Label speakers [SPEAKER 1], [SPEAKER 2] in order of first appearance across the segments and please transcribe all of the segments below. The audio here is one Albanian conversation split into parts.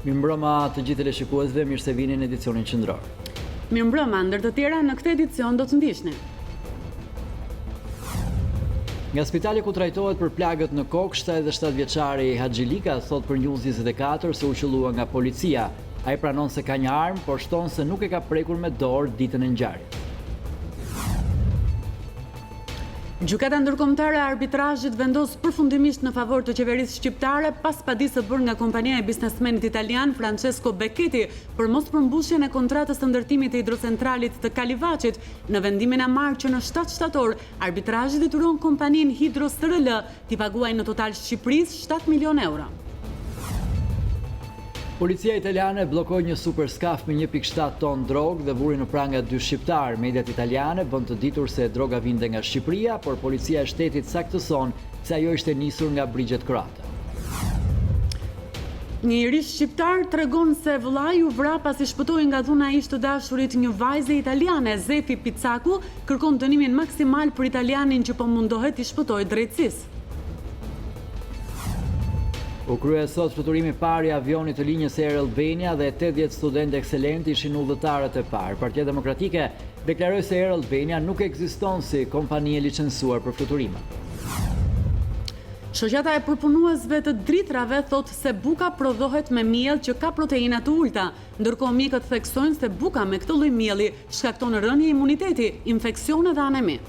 [SPEAKER 1] Mirëmbrëma të gjithë teleshikuesve, mirë se vini në edicionin qendror.
[SPEAKER 2] Mirëmbrëma, ndër të tjera në këtë edicion do të ndiqni.
[SPEAKER 1] Nga spitali ku trajtohet për plagët në kokë, 77 vjeçari Haxhilika thot për News24 se u qellua nga policia. Ai pranon se ka një armë, por shton se nuk e ka prekur me dorë ditën e ngjarjes.
[SPEAKER 2] Gjykata ndërkombëtare e arbitrazhit vendos përfundimisht në favor të qeverisë shqiptare pas padisë bërë nga kompania e biznesmenit italian Francesco Becchetti për mos përmbushjen e kontratës të ndërtimit të hidrocentralit të Kalivacit. Në vendimin e marrë që në 7 shtator, arbitrazhi detyron kompaninë Hidro SRL t'i paguajë në total Shqipërisë 7 milion euro.
[SPEAKER 1] Policia italiane bllokoi një superskaf me 1.7 ton drogë dhe vuri në pranga 2 shqiptar. Mediat italiane bën të ditur se droga vinte nga Shqipëria, por policia e shtetit saktëson se ajo ishte nisur nga brigjet kroate.
[SPEAKER 2] Një irish shqiptar tregon se vllai u vra pasi shpëtoi nga dhuna e ish të dashurit një vajze italiane. Zefi Pizzaku kërkon dënimin maksimal për italianin që po mundohet i shpëtojë drejtësisë.
[SPEAKER 1] U krye sot fluturimi i parë i avionit të linjës Air Albania dhe 80 studentë ekselent ishin udhëtarët e parë. Partia Demokratike deklaroi se Air Albania nuk ekziston si kompani e licencuar për fluturime.
[SPEAKER 2] Shoqata e përpunuesve të dritrave thot se buka prodhohet me miell që ka proteina të ulta, ndërkohë mjekët theksojnë se buka me këtë lloj mielli shkakton rënje imuniteti, infeksione dhe anemi.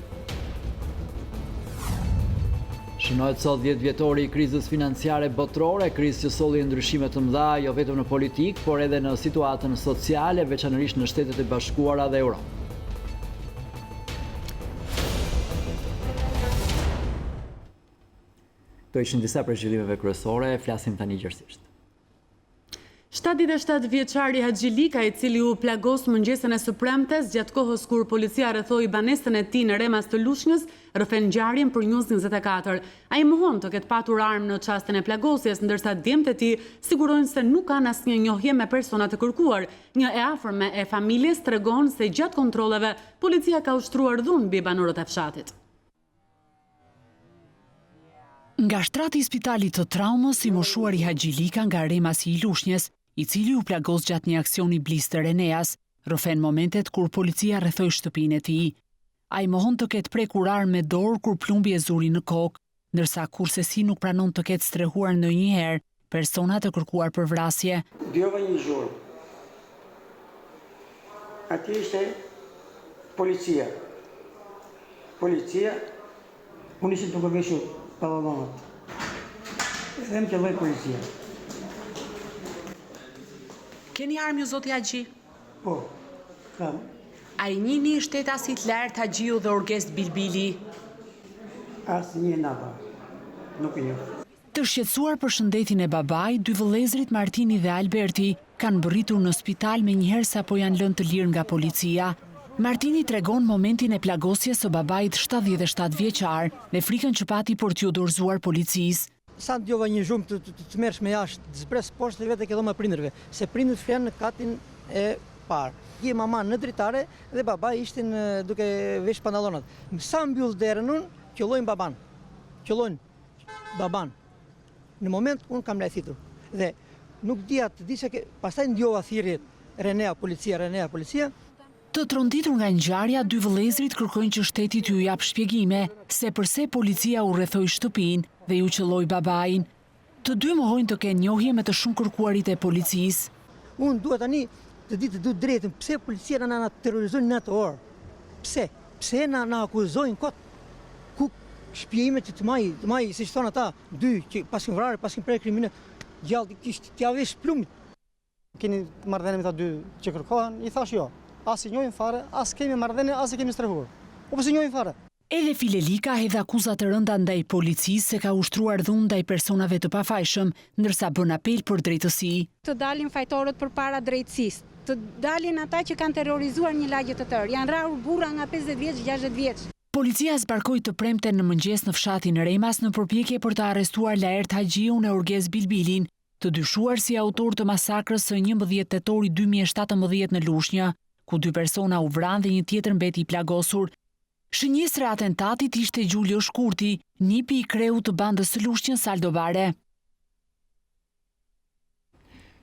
[SPEAKER 1] Shënohet sot 10 vjetori i krizës financiare botërore, krizë që solli ndryshime të mëdha jo vetëm në politikë, por edhe në situatën sociale, veçanërisht në Shtetet e Bashkuara dhe Europë. Këto ishin disa prej zhvillimeve kryesore, flasim tani gjërësisht.
[SPEAKER 2] 77 vjeçari Haxhilika, i cili u plagos mëngjesën e së premtes gjatë kohës kur policia rrethoi banesën e tij në Remas të Lushnjës, rrëfen ngjarjen për News24. Ai mohon të ketë patur armë në çastin e plagosjes, ndërsa djemtë e tij sigurojnë se nuk kanë asnjë njohje me persona të kërkuar. Një e afërme e familjes tregon se gjatë kontrolleve policia ka ushtruar dhunë mbi banorët e fshatit.
[SPEAKER 3] Nga shtrati i spitalit të traumës i moshuari Haxhilika nga Remasi i Lushnjës, i cili u plagos gjatë një aksioni blistër Eneas, rrëfen momentet kur policia rrethoi shtëpinë e tij. Ai mohon të ketë prekur armë me dorë kur plumbi e zuri në kokë, ndërsa kursesi nuk pranon të ketë strehuar ndonjëherë persona të kërkuar për vrasje.
[SPEAKER 4] Djova një zhurmë. Ati ishte policia. Unë ishte duke veshur pantallonat. Edhe më qelloi policia.
[SPEAKER 3] Keni armë ju zoti Haxhi?
[SPEAKER 4] Po, kam.
[SPEAKER 3] A i njihni shtetasit Lart Haxhiu dhe Orgest Bilbili?
[SPEAKER 4] Asnjë nava. Nuk e njoh.
[SPEAKER 3] Të shqetësuar për shëndetin e babait, dy vëllezërit Martini dhe Alberti kanë bërritur në spital menjëherë sapo janë lënë të lirë nga policia. Martini tregon momentin e plagosjes së babait 77 vjeçar, me frikën që pati për t'ju dorëzuar policisë.
[SPEAKER 5] Sa djova një zhurmë të mersh me jashtë, të zbres poshtë dhe vetë e dhoma prindërve, se prindët flenë në katin e parë. Je mama në dritare dhe baba ishtin duke vesh pantallonat. Sa mbyll derën unë, qellojnë baban. Në moment unë kam lajthitur. Dhe nuk dija të di se pastaj ndjova thirrjet Renea policia.
[SPEAKER 3] Të tronditur nga ngjarja, dy vëllezërit kërkojnë që shteti t'ju jap shpjegime se pse policia u rrethoi shtëpinë dhe ju qelloi babain. Të dy mohojnë të kenë njohje me të shumë kërkuarit e policisë.
[SPEAKER 5] Unë dua tani të di të du drejtën, pse policia na terrorizojnë në atë orë? Pse na akuzojnë kot? Ku shpjegimet të maj, siç thon ata, dy që pasin vrarë, pasin prej kriminal, gjallë kishte t'ia vesh plumit.
[SPEAKER 6] Keni marrëdhënie me ta dy që kërkohen? I thash jo. As i njohin fare, as kemi marrëdhënie, as i kemi strehuar. Po si njohin fare.
[SPEAKER 3] Edhe Filelika hedh akuza të rënda ndaj policisë se ka ushtruar dhunë ndaj personave të pafajshëm, ndërsa bën apel për drejtësi.
[SPEAKER 7] Të dalin fajtorët përpara drejtësisë, të dalin ata që kanë terrorizuar një lagje të tërë, janë rrahur burra nga 50 vjeç, 60 vjeç.
[SPEAKER 3] Policia zbarkoi të premten në mëngjes në fshatin Remas në përpjekje për të arrestuar Lart Haxhiun e Orgest Bilbilin, të dyshuar si autor të masakrës së 11 tetori 2017 në Lushnjë, ku 2 persona u vranë dhe një tjetër mbeti i plagosur. Shënjestra e atentatit ishte Gjulio Shkurti, nipi i kreut të bandës së Lushnjës Aldobare.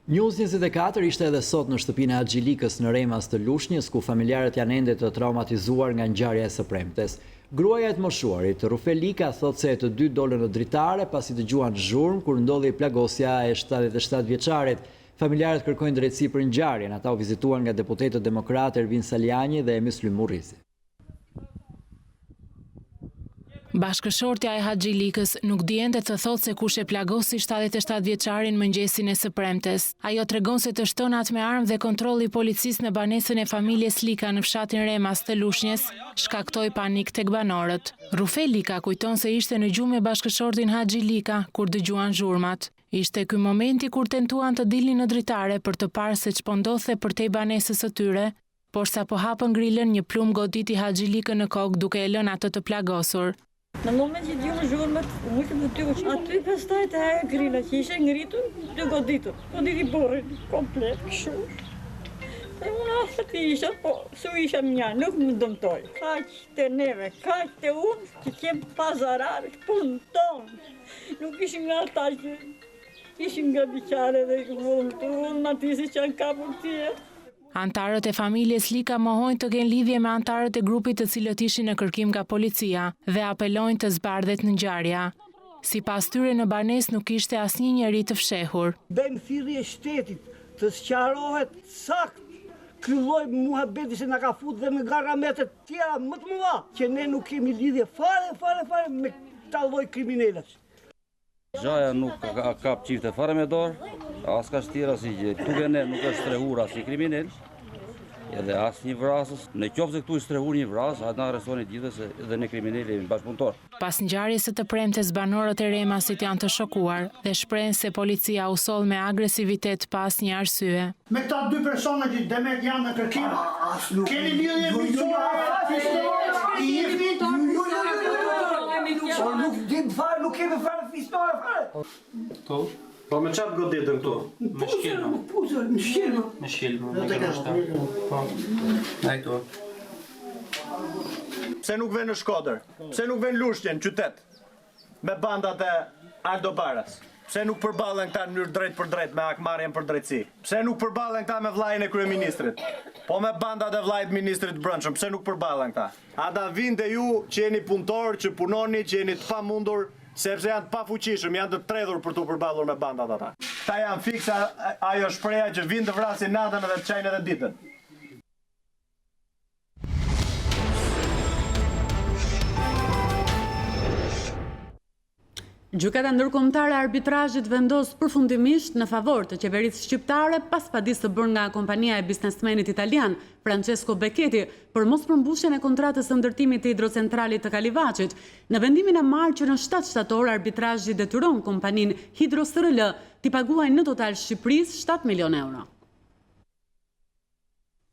[SPEAKER 1] News24 ishte edhe sot në shtëpinë e Axhilikës në Remas të Lushnjës, ku familjarët janë ende të traumatizuar nga ngjarja e së premtes. Gruaja e të moshuarit, Rufelika, thot se të dy dolën në dritare pasi dëgjuan zhurmë kur ndodhi plagosja e 77 vjeçarit. Familjarët kërkojnë drejtësi për ngjarjen. Ata u vizituan nga deputetët demokratë Ervin Saljani dhe Muslim Murrizi.
[SPEAKER 3] Bashkëshortja e Axhilikës nuk diente të thotë se kush e plagosi 77 vjeçarin mëngjesin e së premtes. Ajo tregon se të shtonat me armë dhe kontrolli i policisë në banesën e familjes Lika në fshatin Remas të Lushnjës shkaktoi panik tek banorët. Rufelika kujton se ishte në gjumë me bashkëshortin Axhilika kur dëgjuan zhurmat. Ishte ky momenti kur tentuan të dilnin në dritare për të parë se ç'po ndodhte përtej banesës së tyre, por sapo hapën grilën një plumb goditi Axhilikën në kokë duke e lënë atë të plagosur.
[SPEAKER 8] Në moment që djua zhurmët, aty pastaj të haja grila që ishe ngritur, të goditi borën komplet, kështu. Dhe unë aftë isha, po su isha mja, nuk më dëmtoj. Kaq të neve, kaq të unë, që kem pazarar, punë tonë. Nuk ishim nga ata që ishim nga biqare dhe unë matisi që janë kapur tje.
[SPEAKER 3] Antarët e familjes Lika mohojnë të kenë lidhje me antarët e grupit të cilët ishin në kërkim nga policia dhe apelojnë të zbardhet në ngjarja. Sipas tyre në banesë nuk ishte asnjë njeri të fshehur.
[SPEAKER 9] Bëjmë thirrje shtetit të sqarohet sakt ky lloj muhabeti se na ka futur dhe me garramete të tjera më të mëdha që ne nuk kemi lidhje fare me këta lloj kriminalësh.
[SPEAKER 10] Gjaja nuk ka kap çifte fare me dorë, as ka shtira si që tuke ne nuk është strehur as i kriminal, edhe as një vrasës. Në qoftë se këtu i strehur një vrasë, ata arrestoni gjithë se edhe ne kriminalë jemi bashkëpunëtor.
[SPEAKER 3] Pas ngjarjes së të premtes, banorët e Remasit janë të shokuar dhe shprehen se policia u soll me agresivitet pa asnjë arsye.
[SPEAKER 11] Me këta dy persona që demet janë në kërkim, keni lidhje
[SPEAKER 9] Nuk kemi fare fistore fare.
[SPEAKER 12] Po me çfarë goditën këtu? Me shkelmë. Me shkelmë. Me shkelmë. Po. Ajto.
[SPEAKER 13] Pse nuk vjen në Shkodër? Pse nuk vjen në Lushnjë, në qytet? Me bandat e Aldo Baras. Pse nuk përballen këta në mënyrë drejt për drejt me hakmarrjen për drejtësi? Pse nuk përballen këta me vllajën e kryeministrit? Po me bandat e vllajit ministrit brendshëm, pse nuk përballen këta? Ata vinë te ju që jeni punëtor, që punoni, që jeni të pamundur, sepse janë të pafuqishëm, janë të tredhur për të përballur me bandat ata. Këta janë fiksa ajo shpreha që vinë të vrasin natën edhe të çajin edhe ditën.
[SPEAKER 2] Gjykata ndërkombëtare e arbitrazhit vendos përfundimisht në favor të qeverisë shqiptare pas padisë të bërë nga kompania e biznesmenit italian Francesco Becchetti për mos përmbushjen e kontratës së ndërtimit të hidrocentralit të Kalivaçit. Në vendimin e marrë që në 7 shtator arbitrazhi detyron kompaninë Hidro SRL t'i paguajë në total Shqipërisë 7 milion euro.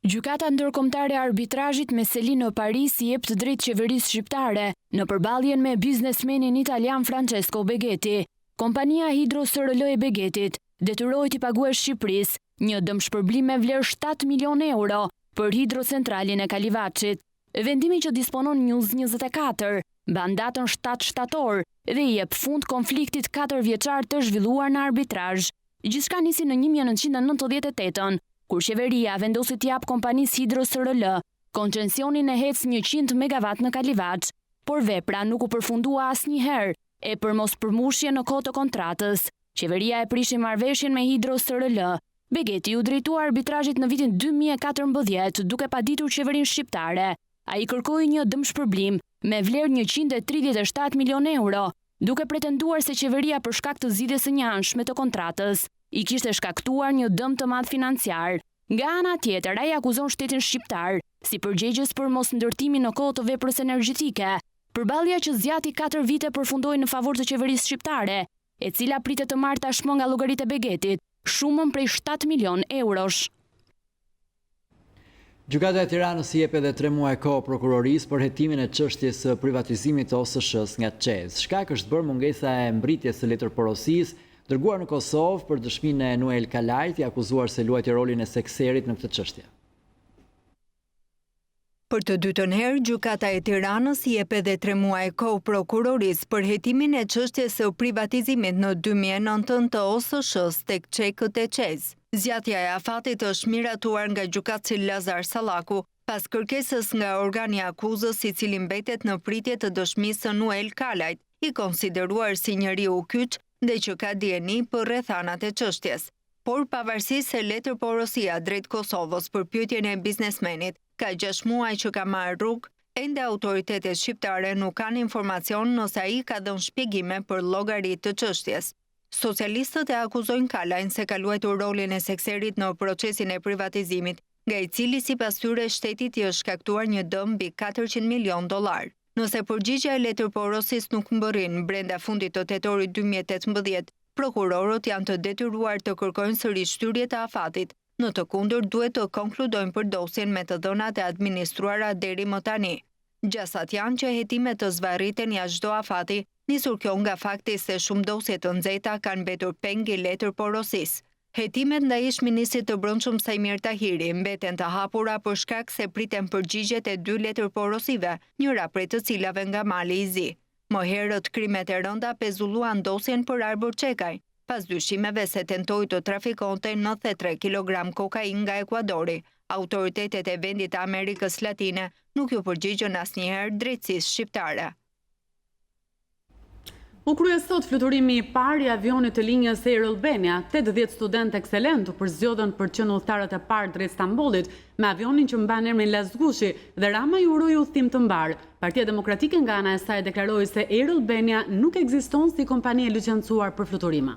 [SPEAKER 3] Gjykata ndërkombëtare e arbitrazhit me seli në Paris i jep të drejtë qeverisë shqiptare në përballjen me biznesmenin italian Francesco Becchetti. Kompania Hidro SRL e Begghetit detyroi t'i paguajë Shqipërisë një dëmshpërblim me vlerë 7 milion euro për hidrocentralin e Kalivaçit. Vendimi që disponon News24 ban datën 7 shtator dhe i jep fund konfliktit 4 vjeçar të zhvilluar në arbitrazh. Gjithçka nisi në 1998-ën. Kur qeveria vendosi t'i jap kompanisë Hidro SRL koncesionin e hec 100 MW në Kalivaç, por vepra nuk u përfundua asnjëherë e për mos përmbushje në kohë të kontratës. Qeveria e prishi marrëveshjen me Hidro SRL. Becchetti u drejtua arbitrazhit në vitin 2014 duke paditur qeverinë shqiptare. Ai kërkoi një dëmshpërblim me vlerë 137 milion euro, duke pretenduar se qeveria për shkak të zgjidhjes së njëanshme të kontratës i kishte shkaktuar një dëm të madh financiar. Nga ana tjetër, ai akuzon shtetin shqiptar si përgjegjës për mos ndërtimin në kohë të veprës energjetike. Përballja që zgjati 4 vite përfundoi në favor të qeverisë shqiptare, e cila pritet të marrë tashmë nga llogaritë e Begghetit shumën prej 7 milion eurosh.
[SPEAKER 1] Gjykata e Tiranës i jep edhe 3 muaj kohë prokurorisë për hetimin e çështjes së privatizimit të OSSH-s nga ÇEZ. Shkak është bërë mungesa e mbritjes së letërporosisë dërguar në Kosovë për dëshminë e Noel Kalajt, i akuzuar se luajti rolin e sekserit në këtë çështje.
[SPEAKER 14] Për të dytën herë, Gjykata e Tiranës i jep edhe 3 muaj kohë prokurorisë për hetimin e çështjes së privatizimit në 2009 të OSSH-s tek çekët e ÇEZ. Zgjatja e afatit është miratuar nga gjykatësi Lazar Sallaku, pas kërkesës nga organi akuzës i cili mbetet në pritje të dëshmisë Noel Kalajt, i konsideruar si njeriu kyç dhe që ka dieni për rrethanat e çështjes. Por pavarësisht se letërporosia drejt Kosovës për pyetjen e biznesmenit ka 6 muaj që ka marrë rrugë, ende autoritetet shqiptare nuk kanë informacion nëse ai ka dhënë shpjegime për llogaritë të çështjes. Socialistët e akuzojnë Kalajn se ka luajtur rolin e sekserit në procesin e privatizimit, nga i cili sipas tyre shtetit i është shkaktuar një dëm mbi $400 milion. Nëse përgjigjja e letërporosis nuk mbërrin brenda fundit të tetorit 2018, prokurorët janë të detyruar të kërkojnë sërish shtyrje të afatit, në të kundërt duhet të konkludojnë për dosjen me të dhënat e administruara deri më tani. Gjasat janë që hetimet të zvarriten jashtë çdo afati, nisur kjo nga fakti se shumë dosje të nxehta kanë mbetur peng i letërporosisë. Hetimet ndaj ish-ministrit të Brendshëm Sajmir Tahiri mbeten të hapura për shkak se priten përgjigjet e 2 letërporosive, njëra prej të cilave nga Mali i Zi. Më herët krimet e rënda pezulluan dosjen për Arbër Çekaj, pas dyshimeve se tentoi të trafikonte 93 kg kokainë nga Ekuadori. Autoritetet e vendit të Amerikës Latine nuk ju përgjigjën asnjëherë drejtësisë shqiptare.
[SPEAKER 2] U krye sot fluturimi i parë i avionit të linjës Air Albania. 80 studentë ekselent u përzgjodhen për të qenë udhëtarët e parë drejt Stambollit me avionin që mban emrin Lazgushi dhe Rama i uroi udhëtim të mbar. Partia Demokratike nga ana e saj deklaroi se Air Albania nuk ekziston si kompani e licencuar për fluturime.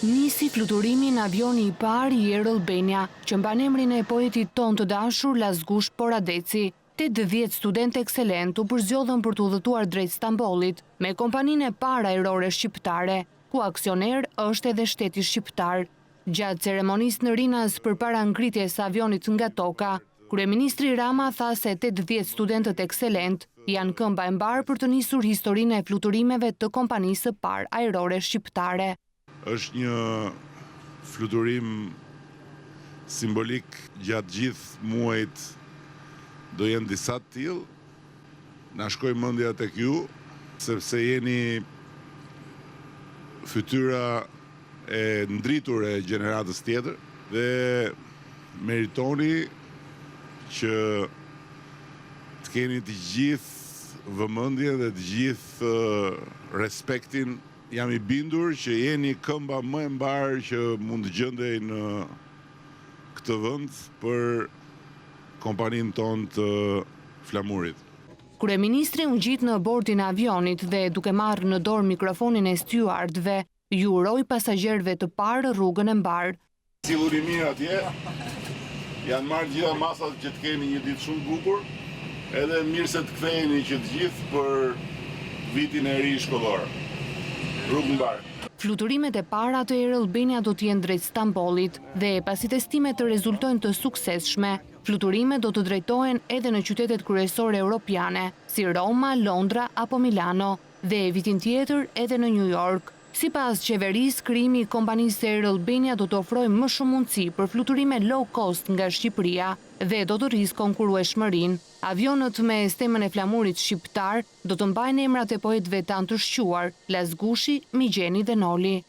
[SPEAKER 3] Nisi fluturimi në avioni i parë i Air Albania, që mban emrin e poetit ton të dashur Lazgush Poradeci. 80 studentë ekselent u përzgjodhen për të udhëtuar drejt Stambollit me kompaninë e parë ajrore shqiptare, ku aksioner është edhe shteti shqiptar. Gjatë ceremonisë në Rinas përpara ngritjes së avionit nga toka, kryeministri Rama tha se 80 studentët ekselent janë këmba e mbar për të nisur historinë e fluturimeve të kompanisë së parë ajrore shqiptare.
[SPEAKER 15] Është një fluturim simbolik gjatë gjithë muajt. Do jenë disa të tillë, na shkoj mendja tek ju, sepse jeni fytyra e ndritur e gjeneratës tjetër dhe meritoni që të keni të gjithë vëmendjen dhe të gjithë respektin. Jam i bindur që jeni këmba më e mbar që mund të gjendej në këtë vend për kompaninë tonë të flamurit.
[SPEAKER 3] Kryeministri u ngjit në bordin e avionit dhe duke marrë në dorë mikrofonin e stewardëve, ju uroi pasagjerëve të parë rrugën e mbar.
[SPEAKER 15] Silluni mirë atje. Janë marrë gjitha masat që të keni një ditë shumë bukur, edhe mirë se të ktheheni që të gjithë për vitin e ri shkollor. Rrugë mbar.
[SPEAKER 3] Fluturimet e para të Air Albania do të jenë drejt Stambollit dhe pasi testimet të rezultojnë të suksesshme, fluturimet do të drejtohen edhe në qytetet kryesore europiane, si Roma, Londra apo Milano, dhe vitin tjetër edhe në New York. Sipas qeverisë, krijimi i kompanisë Air Albania do të ofrojë më shumë mundësi për fluturime low cost nga Shqipëria dhe do të rrisë konkurrueshmërinë. Avionët me stemën e flamurit shqiptar do të mbajnë emrat e poetëve tanë të shquar, Lazgushi, Migjeni dhe Noli.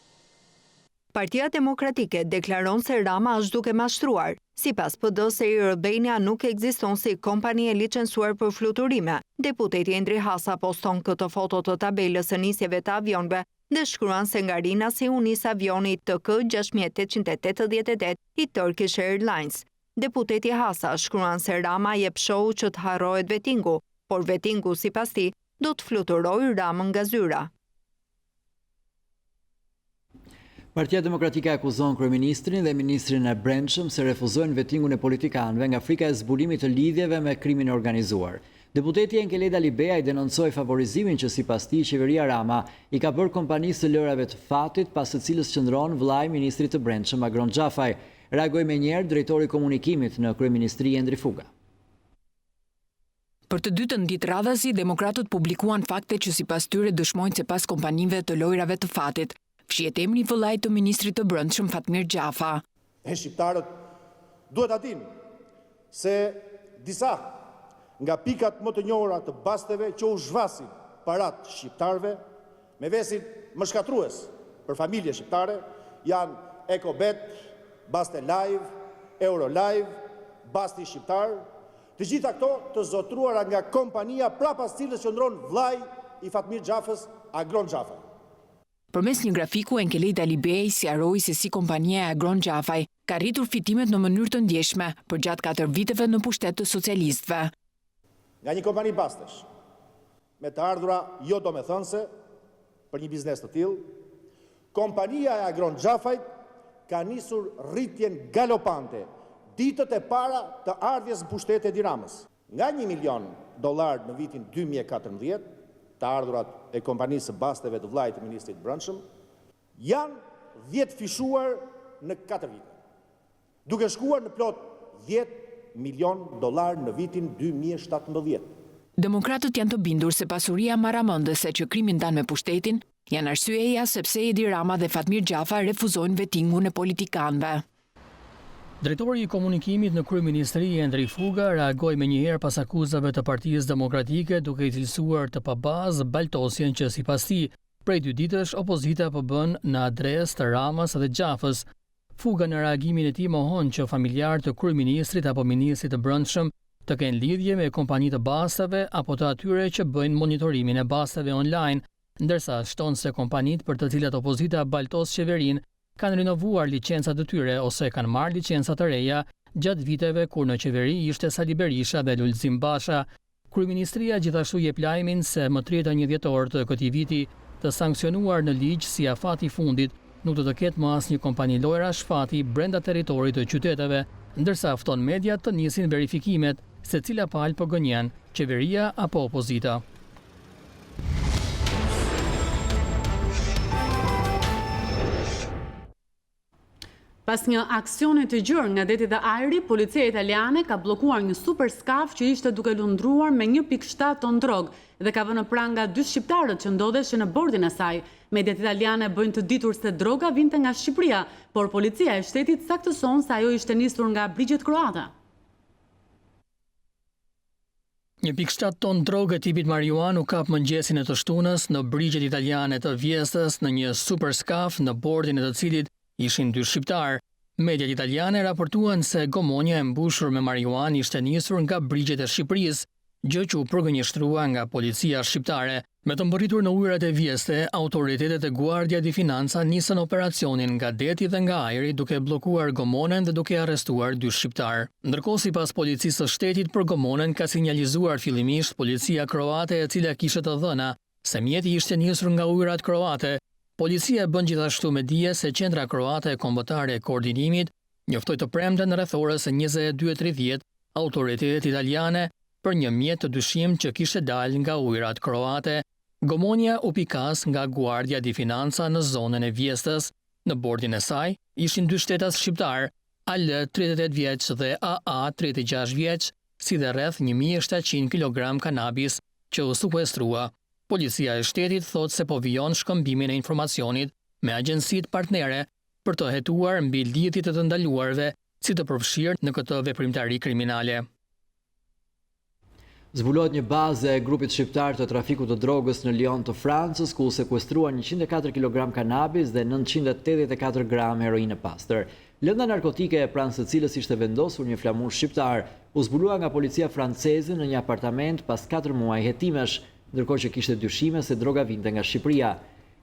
[SPEAKER 14] Partia Demokratike deklaron se Rama është duke mashtruar. Sipas PD-s, Air Albania nuk ekziston si kompani e licencuar për fluturime. Deputeti Endri Hasa poston këtë foto të tabelës së nisjeve të avionëve dhe shkruan se nga Rinasi u nis avioni TK-6888 i Turkish Airlines. Deputeti Hasa shkruan se Rama jep show që të harrohet vetingu, por vetingu sipas tij do të fluturojë Ramën nga zyra.
[SPEAKER 1] Partia Demokratike akuzon kryeministrin dhe ministrin e Brendshëm se refuzojnë vetingun e politikanëve nga frika e zbulimit të lidhjeve me krimin e organizuar. Deputeti Enkeleda Libea i denoncoi favorizimin që sipas tij qeveria Rama i ka bërë kompanisë së lërave të fatit, pas së cilës qëndron vllai i ministrit të Brendshëm Agron Xhafaj. Reagoi menjëherë drejtori i komunikimit në kryeministri Endri Fuga.
[SPEAKER 16] Për të dytën ditë radhasi, demokratët publikuan fakte që sipas tyre dëshmojnë se pas kompanive të lojrave të fatit, fshihet emri i vëllait të ministrit të Brendshëm Fatmir Xhafa.
[SPEAKER 17] Shqiptarët duhet ta dinë se disa nga pikat më të njohura të basteve që u zhvasin parat shqiptarëve me vesin më shkatrues për familje shqiptare janë Ecobet, Baste Live, Eurolive, Basti Shqiptar, të gjitha këto të zotruara nga kompania prapas cilës qëndron vllai i Fatmir Xhafës, Agron Xhafa.
[SPEAKER 16] Përmes një grafiku, Enkelejt Alibej sqaroi se si kompania e Agron Xhafaj ka rritur fitimet në mënyrë të ndjeshme përgjatë 4 viteve në pushtet të socialistëve.
[SPEAKER 17] Nga një kompani bastesh, me të ardhura jo domethënëse për një biznes të tillë, kompania e Agron Xhafajt ka nisur rritjen galopante ditët e para të ardhjes në pushtet e Edi Ramës. Nga $1 milion në vitin 2014, të ardhurat e kompanisë së basteve të vllajit të ministrit brendshëm, janë 10 fishuar në 4 vite, duke shkuar në plot $10 milion në vitin 2017.
[SPEAKER 16] Demokratët janë të bindur se pasuria maramëndëse që krimi ndan me pushtetin janë arsyeja sepse Edi Rama dhe Fatmir Xhafa refuzojnë vetingun e politikanëve.
[SPEAKER 18] Drejtori i komunikimit në kryeministri Endri Fuga reagoi menjëherë pas akuzave të Partisë Demokratike duke i cilësuar të pabazë baltosjen që sipas tij prej 2 ditësh opozita po bën në adresë të Ramës dhe Xhafës. Fuga në reagimin e tij mohon që familjarë të kryeministrit apo ministrit të brendshëm të kenë lidhje me kompani të bastave apo të atyre që bëjnë monitorimin e bastave online, ndërsa shton se kompanitë për të cilat opozita baltos qeverinë kanë rinovuar licencat e tyre ose kanë marrë licenca të reja gjatë viteve kur në qeveri ishte Sali Berisha dhe Lulzim Basha. Kryeministria gjithashtu jep lajmin se më 31 dhjetor të këtij viti të sankcionuar në ligj si afati i fundit nuk do të ketë më asnjë kompani lojra shfati brenda territorit të qyteteve, ndërsa fton mediat të nisin verifikimet se cila palë po gënjen, qeveria apo opozita.
[SPEAKER 2] Pas një aksioni të gjerë nga deti dhe ajri, policia italiane ka blokuar një super skaf që ishte duke lundruar me 1.7 ton drog dhe ka vënë pranga 2 shqiptarët që ndodheshin në bordin e saj. Mediat italiane bëjnë të ditur se droga vinte nga Shqipëria, por policia e shtetit saktëson se ajo ishte nisur nga brigjet kroate.
[SPEAKER 18] 1.7 ton drogë tipit marijuan u kap mëngjesin e të shtunës në brigjet italiane të Vjestës në një super skaf në bordin e të cilit ishin 2 shqiptar. Mediat italiane raportuan se gomonja e mbushur me marijuan ishte nisur nga brigjet e Shqipërisë, gjë që u përgënjeshtrua nga policia shqiptare. Me të mbërritur në ujërat e Vjeste, autoritetet e Guardia di Finanza nisën operacionin nga deti dhe nga ajri duke bllokuar gomonen dhe duke arrestuar 2 shqiptar. Ndërkohë sipas policisë së shtetit për gomonen ka sinjalizuar fillimisht policia kroate e cila kishte të dhëna se mjeti ishte nisur nga ujërat kroate. Policia bën gjithashtu me dije se qendra kroate e kombëtare e koordinimit njoftoi të premten rreth orës 22:30 autoritetet italiane për një mjet të dyshim që kishte dalë nga ujërat kroate. Gomonja u pikas nga Guardia di Finanza në zonën e Vjestës. Në bordin e saj ishin 2 shtetas shqiptar, AL 38 vjeç dhe AA 36 vjeç, si dhe rreth 1700 kg kanabis që u sekuestrua. Policia e shtetit thot se po vijon shkëmbimin e informacionit me agjensitë partnere për të hetuar mbi lidhjet e të ndaluarve si të përfshirë në këtë veprimtari kriminale.
[SPEAKER 1] Zbulohet një bazë e grupit shqiptar të trafikut të drogës në Lyon të Francës, ku u sekuestruan 104 kg kanabis dhe 984 gram heroinë pastër. Lënda narkotike pranë së cilës ishte vendosur një flamur shqiptar u zbulua nga policia franceze në një apartament pas 4 muaj hetimesh, ndërkohë që kishte dyshime se droga vinte nga Shqipëria.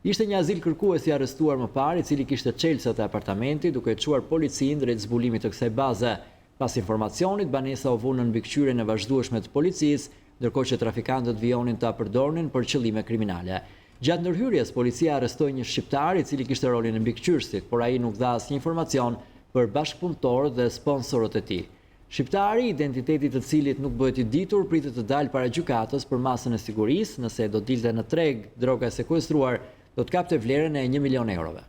[SPEAKER 1] Ishte një azil kërkues i arrestuar më parë, i cili kishte çelësat e apartamentit duke çuar policinë drejt zbulimit të kësaj baze. Pas informacionit, banesa u vënë në mbikëqyrjen e vazhdueshme të policisë, ndërkohë që trafikantët vijonin ta përdornin për qëllime kriminale. Gjatë ndërhyrjes, policia arrestoi një shqiptar i cili kishte rolin e mbikëqyrësit, por ai nuk dha asnjë informacion për bashkëpunëtorët dhe sponsorët e tij. Shqiptari, identitetit të cilit nuk bëhet i ditur, pritet të dalë para gjykatës për masën e sigurisë, nëse do dilte në treg droga e sekuestruar, do të kapte vlerën e 1 milion eurove.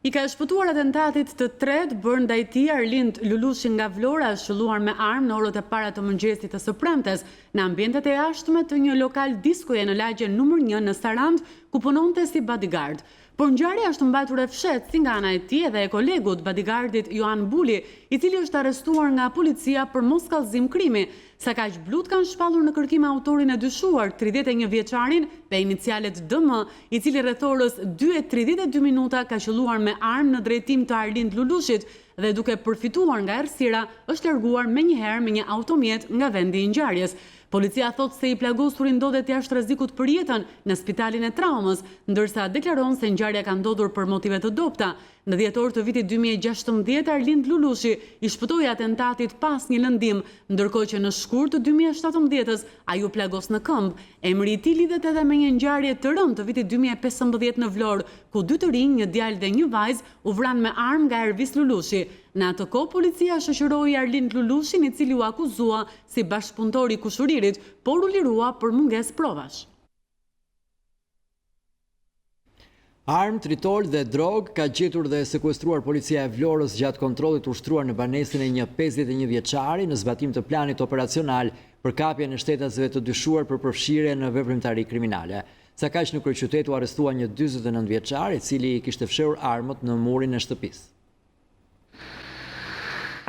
[SPEAKER 2] I ka shpëtuar atentatit të tret bërë ndaj tij Arlind Lulushi nga Vlora, shëlluar me armë në orët e para të mëngjesit të së premtes në ambientet e jashtme të një lokal diskoje në lagjen numër 1 në Sarand, ku punonte si bodyguard. Por ngjarja është mbajtur e fshehtë si nga ana e tij dhe e kolegut bodyguardit Joan Buli, i cili është arrestuar nga policia për mos kallëzim krimi. Sa kaq blut kanë shpallur në kërkim autorin e dyshuar, 31 vjeçarin, me inicialet DM, i cili rreth orës 2:32 minuta ka qelluar me armë në drejtim të Arlind Lulushit dhe duke përfituar nga errësira është larguar menjëherë me një automjet nga vendi i ngjarjes. Policia thot se i plagosurin ndodhet jashtë rrezikut për jetën në spitalin e traumës, ndërsa deklaron se ngjarja ka ndodhur për motive të dobta. Në dhjetor të vitit 2016, Arlind Lulushi i shpëtoi atentatit pas një lëndim, ndërkohë që në shkurt të 2017-s ai u plagos në këmbë. Emri i tij lidhet edhe me një ngjarje të rëndë të vitit 2015 në Vlorë, ku 2 të rinj, një djalë dhe një vajzë, u vranë me armë nga Ervis Lulushi. Në atë kohë, policia shoqëroi Arlind Lulushin, i cili u akuzua si bashkëpunëtor i kushuririt, por u lirua për mungesë provash.
[SPEAKER 1] Armë, tritol dhe drog ka gjetur dhe sekuestruar policia e Vlorës gjatë kontrollit ushtruar në banesën e një 51 vjeçari në zbatim të planit operacional për kapjen e shtetasëve të dyshuar për përfshirje në veprimtari kriminale. Sa kaq në kryeqytet u arrestua një 49 vjeçar, i cili kishte fshehur armët në murin e shtëpisë.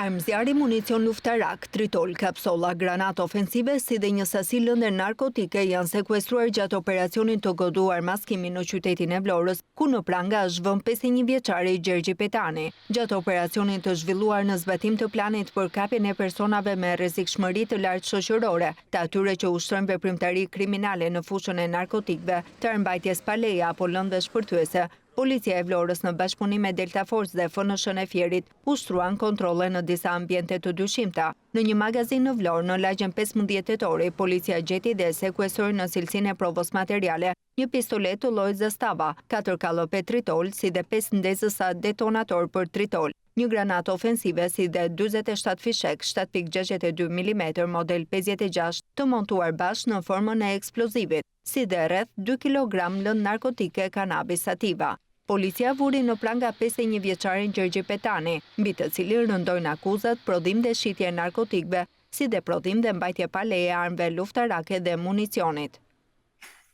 [SPEAKER 14] Armëzjarri, municion luftarak, tritol, kapsolla, granatë ofensive si dhe një sasi lëndë narkotike janë sekuestruar gjatë operacionin të goduar maskimin në qytetin e Vlorës, ku në pranga është vënë 51 vjeçari Gjergji Petani. Gjatë operacionin të zhvilluar në zbatim të planit për kapjen e personave me rrezikshmëri të lartë shoqërore, të atyre që ushtrojnë veprimtari kriminale në fushën e narkotikëve, të armbajtjes pa leje apo lëndë shpërthyese, Policia e Vlorës në bashkëpunim me Delta Force dhe FNSH-n e Fierit ushtruan kontrolle në disa ambiente të dyshimta. Në një magazin në Vlorë, në lagjen 15 tetori, policia gjeti dhe sekuestroi në cilësinë e provës materiale një pistolet të llojit Zastava, 4 kallëpe tritol, si dhe 5 ndezësa detonator për tritol, një granatë ofensive si dhe 47 fishek 7.62 mm model 56 të montuar bashkë në formën e eksplozivit, si dhe rreth 2 kg lëndë narkotike kanabis sativa. Policia vuri në pranga 51 vjeçarin Gjergji Petani, mbi të cilin rëndojnë akuzat prodhim dhe shitje narkotikëve, si dhe prodhim dhe mbajtje pa leje armëve luftarake dhe municionit.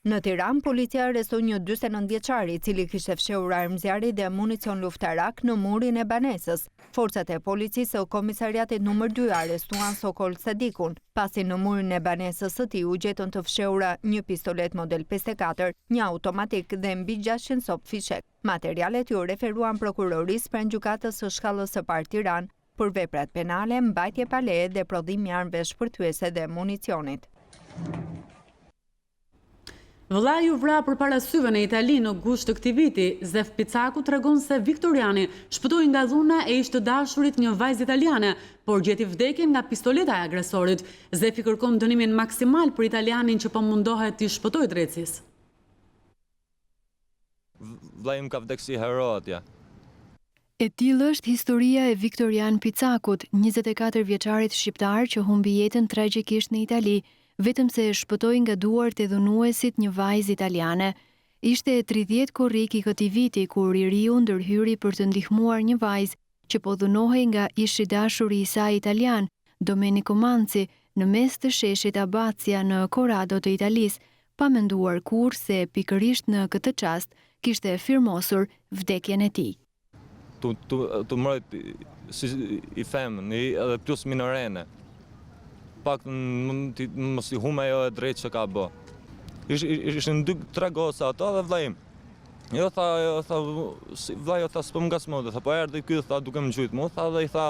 [SPEAKER 14] Në Tiranë, policia arrestoi një 49 vjeçari, i cili kishte fshehur armëzjarri dhe municion luftarak në murin e banesës. Forcat e policisë së komisariatit numër 2 arrestuan Sokol Sadikun, pasi në murin e banesës së tij u gjetën të fshehura një pistolet model 54, një automatik dhe mbi 600 cop fishek. Materialet ju referuan prokurorisë pranë gjykatës së shkallës së parë Tiranë për veprat penale, mbajtje pa leje dhe prodhim i armëve shpërthyese dhe municionit.
[SPEAKER 2] Vëllai u vra përpara syve në Itali në gusht të këtij viti. Zef Picaku tregon se Viktoriani shpëtoi nga dhuna e ish të dashurit një vajzë italiane, por gjeti vdekjen nga pistoleta e agresorit. Zefi kërkon dënimin maksimal për italianin që po mundohet t'i shpëtojë drejtësisë.
[SPEAKER 19] Vllai im ka vdekur si hero atje.
[SPEAKER 20] E tillë është historia e Viktorian Picakut, 24 vjeçarit shqiptar që humbi jetën tragjikisht në Itali, vetëm se shpëtoi nga duart e dhunuesit një vajzë italiane. Ishte 30 korrik i këtij viti kur i riu ndërhyri për të ndihmuar një vajzë që po dhunohej nga ishi dashuri i saj italian, Domenico Manci, në mes të sheshit Abazia në Corrado të Italisë, pa menduar kurrë se pikërisht në këtë çast kishte firmosur vdekjen e tij.
[SPEAKER 19] Tu mërët si i femën, edhe plus minorene. Pak mos i hume ajo e drejtë që ka bë. Ishin 2-3 goca ato dhe vllai im. Jo tha vllai tha s'po më ngasmon, tha po erdhi ky tha duke më gjujt mua, tha dhe i tha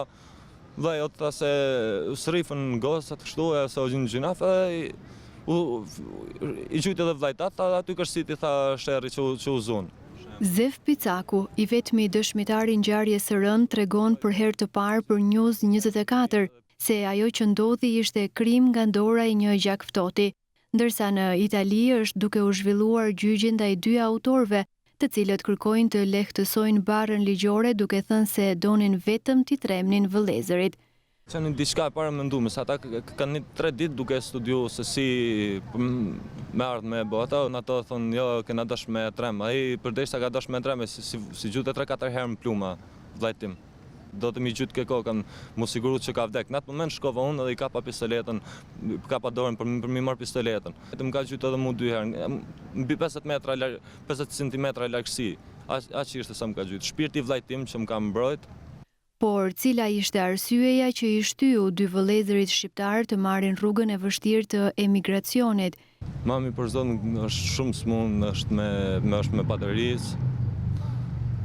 [SPEAKER 19] vllai tha se srifën gocat kështu e se u gjinaf edhe i gjujt edhe vllai tha aty kërsiti tha sherri që u zon.
[SPEAKER 20] Zef Picaku, i vetmi dëshmitari i ngjarjes së rënd, tregon për herë të parë për News24 se ajo që ndodhi ishte krim nga dora e një gjakftoti, ndërsa në Itali është duke u zhvilluar gjyqi ndaj 2 autorëve, të cilët kërkojnë të lehtësojnë barrën ligjore duke thënë se donin vetëm t'i tremnin vëllezërit.
[SPEAKER 19] Qenë diçka e paramenduar, se ata kanë 3 ditë duke studiuar se si me ardhmë me bë. Ata në ato thonë jo, kena dash me trem. Ai përderisa ka dash me trem, si gjutë 3-4 herë në pluma vllai tim. Do të mi gjytë ke kokën, mu siguru që ka vdek. Në atë moment shkova unë dhe i kapa pistoletën, kapa dorën për mi marrë pistoletën. Më ka gjytë edhe mu 2 herë, mbi 50 cm largësi. aq ishte sa më ka gjyt. Shpirti i vllait tim që më ka mbrojt.
[SPEAKER 20] Por cila ishte arsyeja që i shtyu dy vëllezërit shqiptar të marrin rrugën e vështirë të emigracionit?
[SPEAKER 19] Mami për zonë është shumë smund, është me bateris,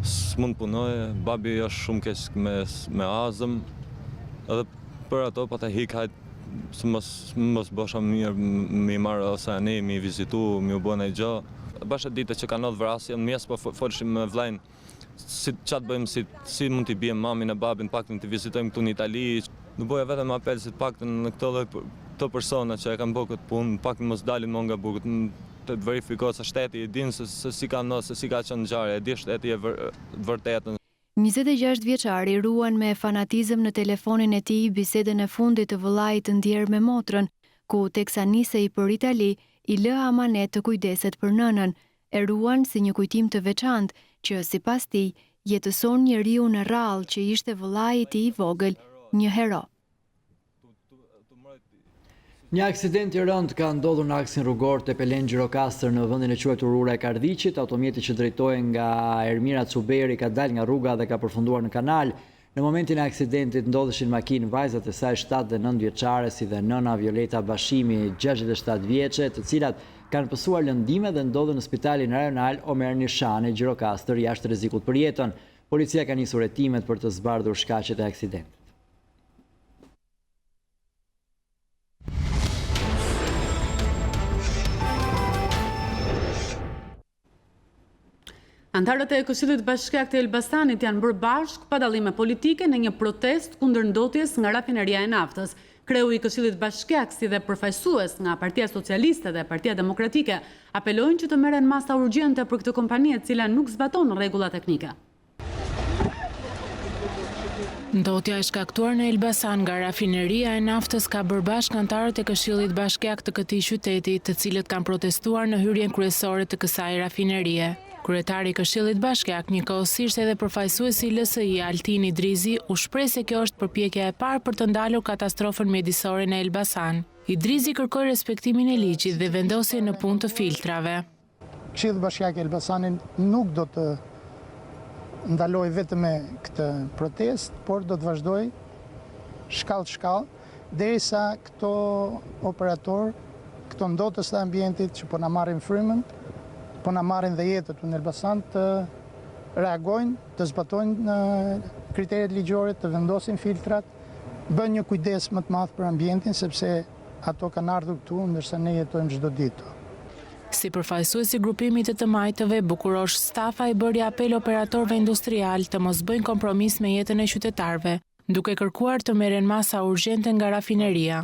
[SPEAKER 19] s'mund punoje, babi është shumë keq me azëm, edhe për ato pa të hikajt, së mos bësha mirë mi marrë ose ne, mi vizitu, mi u bëna i gjo. Bashkë dite që ka ndodhur vrasja, në mjes po folshim me vllajin, si çat bëjmë, si mund t'i bijmë mamin e babin, paktën t'i vizitojmë këtu në Itali. Në boja vetëm apel si paktën në këto persona që e kanë bërë këtë punë, paktën mos dalin më nga burgut, të verifikohet se shteti i din se si ka ndodhur, se si ka qenë ngjarja, e di shteti e vërtetën.
[SPEAKER 20] 26 vjeçari ruan me fanatizëm në telefonin e tij bisedën e fundit të vëllait të ndjerë me motrën, ku teksa nisej për Itali, i lë amanet të kujdeset për nënën, e ruan si një kujtim të veçantë që sipas tij jetëson njeriu në rrallë që ishte vëllai i tij i vogël, një hero.
[SPEAKER 1] Një aksident i rënd ka ndodhur në aksin rrugor të Pelen Gjirokastër në vendin e quajtur Rura e Kardhiqit. Automjeti që drejtohej nga Ermira Cuberi ka dalë nga rruga dhe ka përfunduar në kanal. Në momentin e aksidentit ndodheshin makinë vajzat e saj 7 dhe 9 vjeçare, si dhe nëna Violeta Bashimi 67 vjeçe, të cilat kanë pësuar lëndime dhe ndodhen në spitalin rajonal Omer Nishani Gjirokastër jashtë rrezikut për jetën. Policia ka nisur hetimet për të zbardhur shkaqet e aksidentit.
[SPEAKER 2] Antarët e Këshillit Bashkiak të Elbasanit janë bërë bashkë pa dallime politike në një protest kundër ndotjes nga rafineria e naftës. Kreu i Këshillit Bashkiak, si dhe përfaqësues nga Partia Socialiste dhe Partia Demokratike, apelojnë që të merren masa urgjente për këtë kompani e cila nuk zbaton rregulla teknike.
[SPEAKER 3] Ndotja e shkaktuar në Elbasan nga rafineria e naftës ka bërë bashkë antarët e Këshillit Bashkiak të këtij qyteti, të cilët kanë protestuar në hyrjen kryesore të kësaj rafinerie. Kryetari i Këshillit Bashkiak, njëkohësisht edhe përfaqësuesi i LSI Altin Idrizi, u shpreh se kjo është përpjekja e parë për të ndalur katastrofën mjedisore në Elbasan. Idrizi kërkoi respektimin e ligjit dhe vendosjen në punë të filtrave.
[SPEAKER 21] Këshilli Bashkiak i Elbasanit nuk do të ndaloj vetëm me këtë protest, por do të vazhdoj shkallë derisa këto operator, këto ndotës të ambientit që po na marrin frymën, po na marrin dhe jetët në Elbasan, të reagojnë, të zbatojnë kriteret ligjore, të vendosin filtrat, bën një kujdes më të madh për ambientin, sepse ato kanë ardhur këtu ndërsa ne jetojmë çdo ditë.
[SPEAKER 3] Si përfaqësuesi i grupimit të majtëve, Bukurosh Stafa i bëri apel operatorëve industrial të mos bëjnë kompromis me jetën e qytetarëve, duke kërkuar të merren masa urgjente nga rafineria.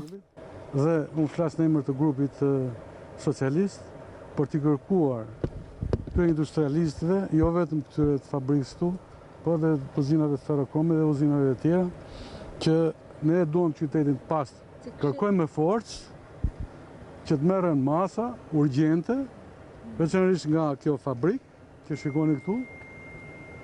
[SPEAKER 22] Dhe unë flas në emër të grupit socialist për t'i kërkuar këtyre industrialistëve, jo vetëm këtyre të fabrikës këtu, po dhe uzinave të Ferrochromit dhe uzinave të tjera, që ne duam qytetin të pastër. Kërkojmë me forcë që të merren masa urgjente, veçanërisht nga kjo fabrikë që shikoni këtu,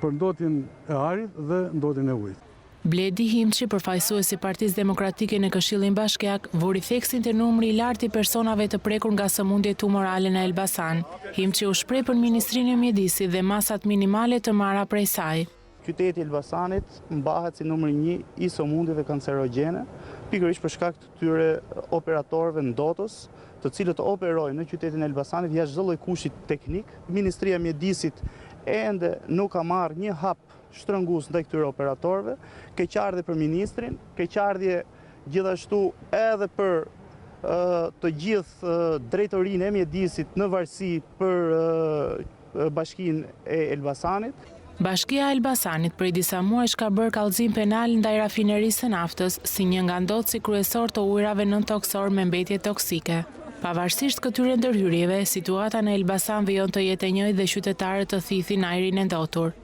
[SPEAKER 22] për ndotjen e ajrit dhe ndotjen e ujit.
[SPEAKER 3] Bledi Himçi, përfaqësuesi i Partisë Demokratike në Këshillin Bashkiak, vuri theksin të numri i lartë i personave të prekur nga sëmundjet tumorale në Elbasan. Himçi u shpreh për Ministrinë e Mjedisit dhe masat minimale të marra prej saj.
[SPEAKER 23] Qyteti i Elbasanit mbahet si numri 1 i sëmundjeve kancerogjene, pikërisht për shkak të këtyre operatorëve ndotës, të cilët operojnë në qytetin e Elbasanit jashtë çdo lloj kushti teknik. Ministria e Mjedisit ende nuk ka marrë një hap shtrëngues ndaj këtyre operatorëve, keqardhje për ministrin, keqardhje gjithashtu edhe për të gjithë drejtorinë e mjedisit në varësi për Bashkinë e Elbasanit.
[SPEAKER 3] Bashkia e Elbasanit prej disa muajsh ka bërë kallëzim penal ndaj rafinerisë së naftës si një nga ndotësi kryesor të ujrave nëntoksor me mbetje toksike. Pavarësisht këtyre ndërhyrjeve, situata në Elbasan vijon të jetë e njëjtë dhe qytetarët të thithin ajrin e ndotur.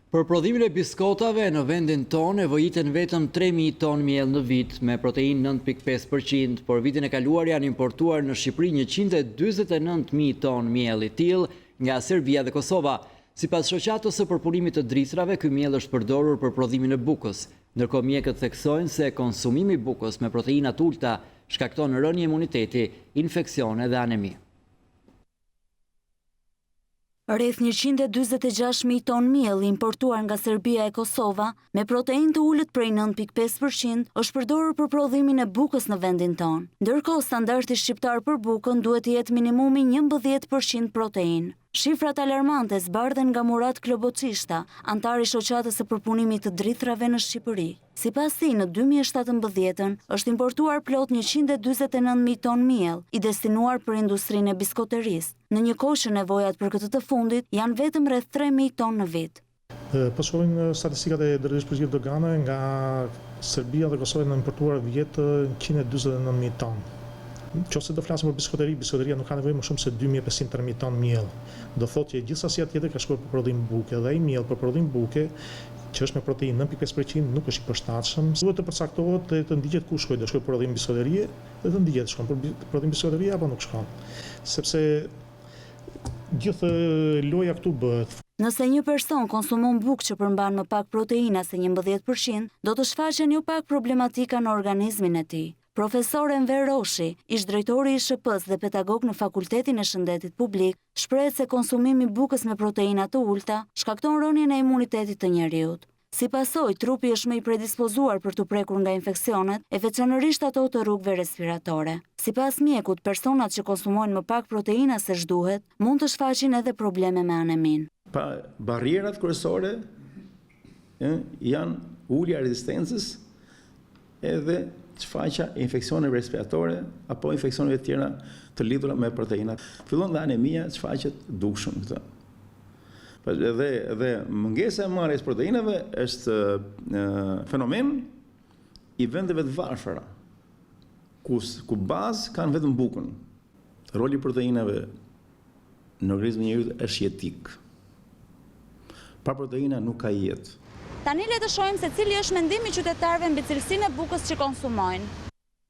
[SPEAKER 1] Për prodhimin e biskotave në vendin tonë nevojiten vetëm 3.000 ton miell në vit me proteinë 9.5%, por vitin e kaluar janë importuar në Shqipëri 149.000 ton miell i tillë nga Serbia dhe Kosova. Sipas shoqatës së përpunimit të dritrave, ky miell është përdorur për prodhimin e bukës. Ndërkohë mjekët theksojnë se konsumimi i bukës me proteina të ulta shkakton rënje imuniteti, infeksione dhe anemi.
[SPEAKER 4] Rreth 146.000 ton miell importuar nga Serbia e Kosova me proteinë të ulët prej 9.5% është përdorur për prodhimin e bukës në vendin tonë. Ndërkohë, standardi shqiptar për bukën duhet të jetë minimumi 11% proteinë. Shifrat alarmante zbardhen nga Murat Klobocishta, antar i shoqatës së përpunimit të drithrave në Shqipëri. Sipas tij, në 2017 është importuar plot 149.000 ton miell, i destinuar për industrinë e biskoterisë, në një kohë që nevojat për këtë të fundit janë vetëm rreth 3.000 ton në vit.
[SPEAKER 5] Po shohim statistikat e drejtorisë përgjithshme dogane, nga Serbia dhe Kosova në importuar vjet 149.000 ton. Nëse do flasim për biskoteria nuk ka nevojë më shumë se 2.500 ton miell. Do thotë që gjithsesi tjetër ka shkuar për prodhim buke dhe ai miell për prodhim buke, që është me proteinë 9.5%, nuk është i përshtatshëm. Duhet të përcaktohet dhe të ndiqet ku shkojë, do shkojë për prodhim biskoterie dhe të ndiqet shkon për prodhim biskoterie apo nuk shkon. Sepse gjithë loja këtu bëhet.
[SPEAKER 4] Nëse një person konsumon bukë që përmban më pak proteina se 11%, do të shfaqen jo pak problematika në organizmin e tij. Profesor Enver Roshi, ish drejtori i SHP-s dhe pedagog në Fakultetin e Shëndetit Publik, shprehet se konsumimi bukës me proteina të ulta shkakton rënien e imunitetit të njeriut. Si pasoj, trupi është më i predispozuar për të prekur nga infeksionet, e veçanërisht ato të rrugëve respiratore. Sipas mjekut, personat që konsumojnë më pak proteina se ç'duhet, mund të shfaqin edhe probleme me anemin.
[SPEAKER 6] Barrierat kryesore janë ulja e rezistencës edhe shfaqja e infeksioneve respiratore apo infeksioneve tjera të lidhura me proteinat. Fillon dhe anemia shfaqet dukshëm këtë. Dhe mungesa e marrjes proteinave është fenomen i vendeve të varfëra, ku bazë kanë vetëm bukën. Roli i proteinave në organizmin e njerit është jetik. Pa proteina nuk ka jetë.
[SPEAKER 4] Tani le të shohim se cili është mendimi i qytetarëve mbi cilësinë e bukës që konsumojnë.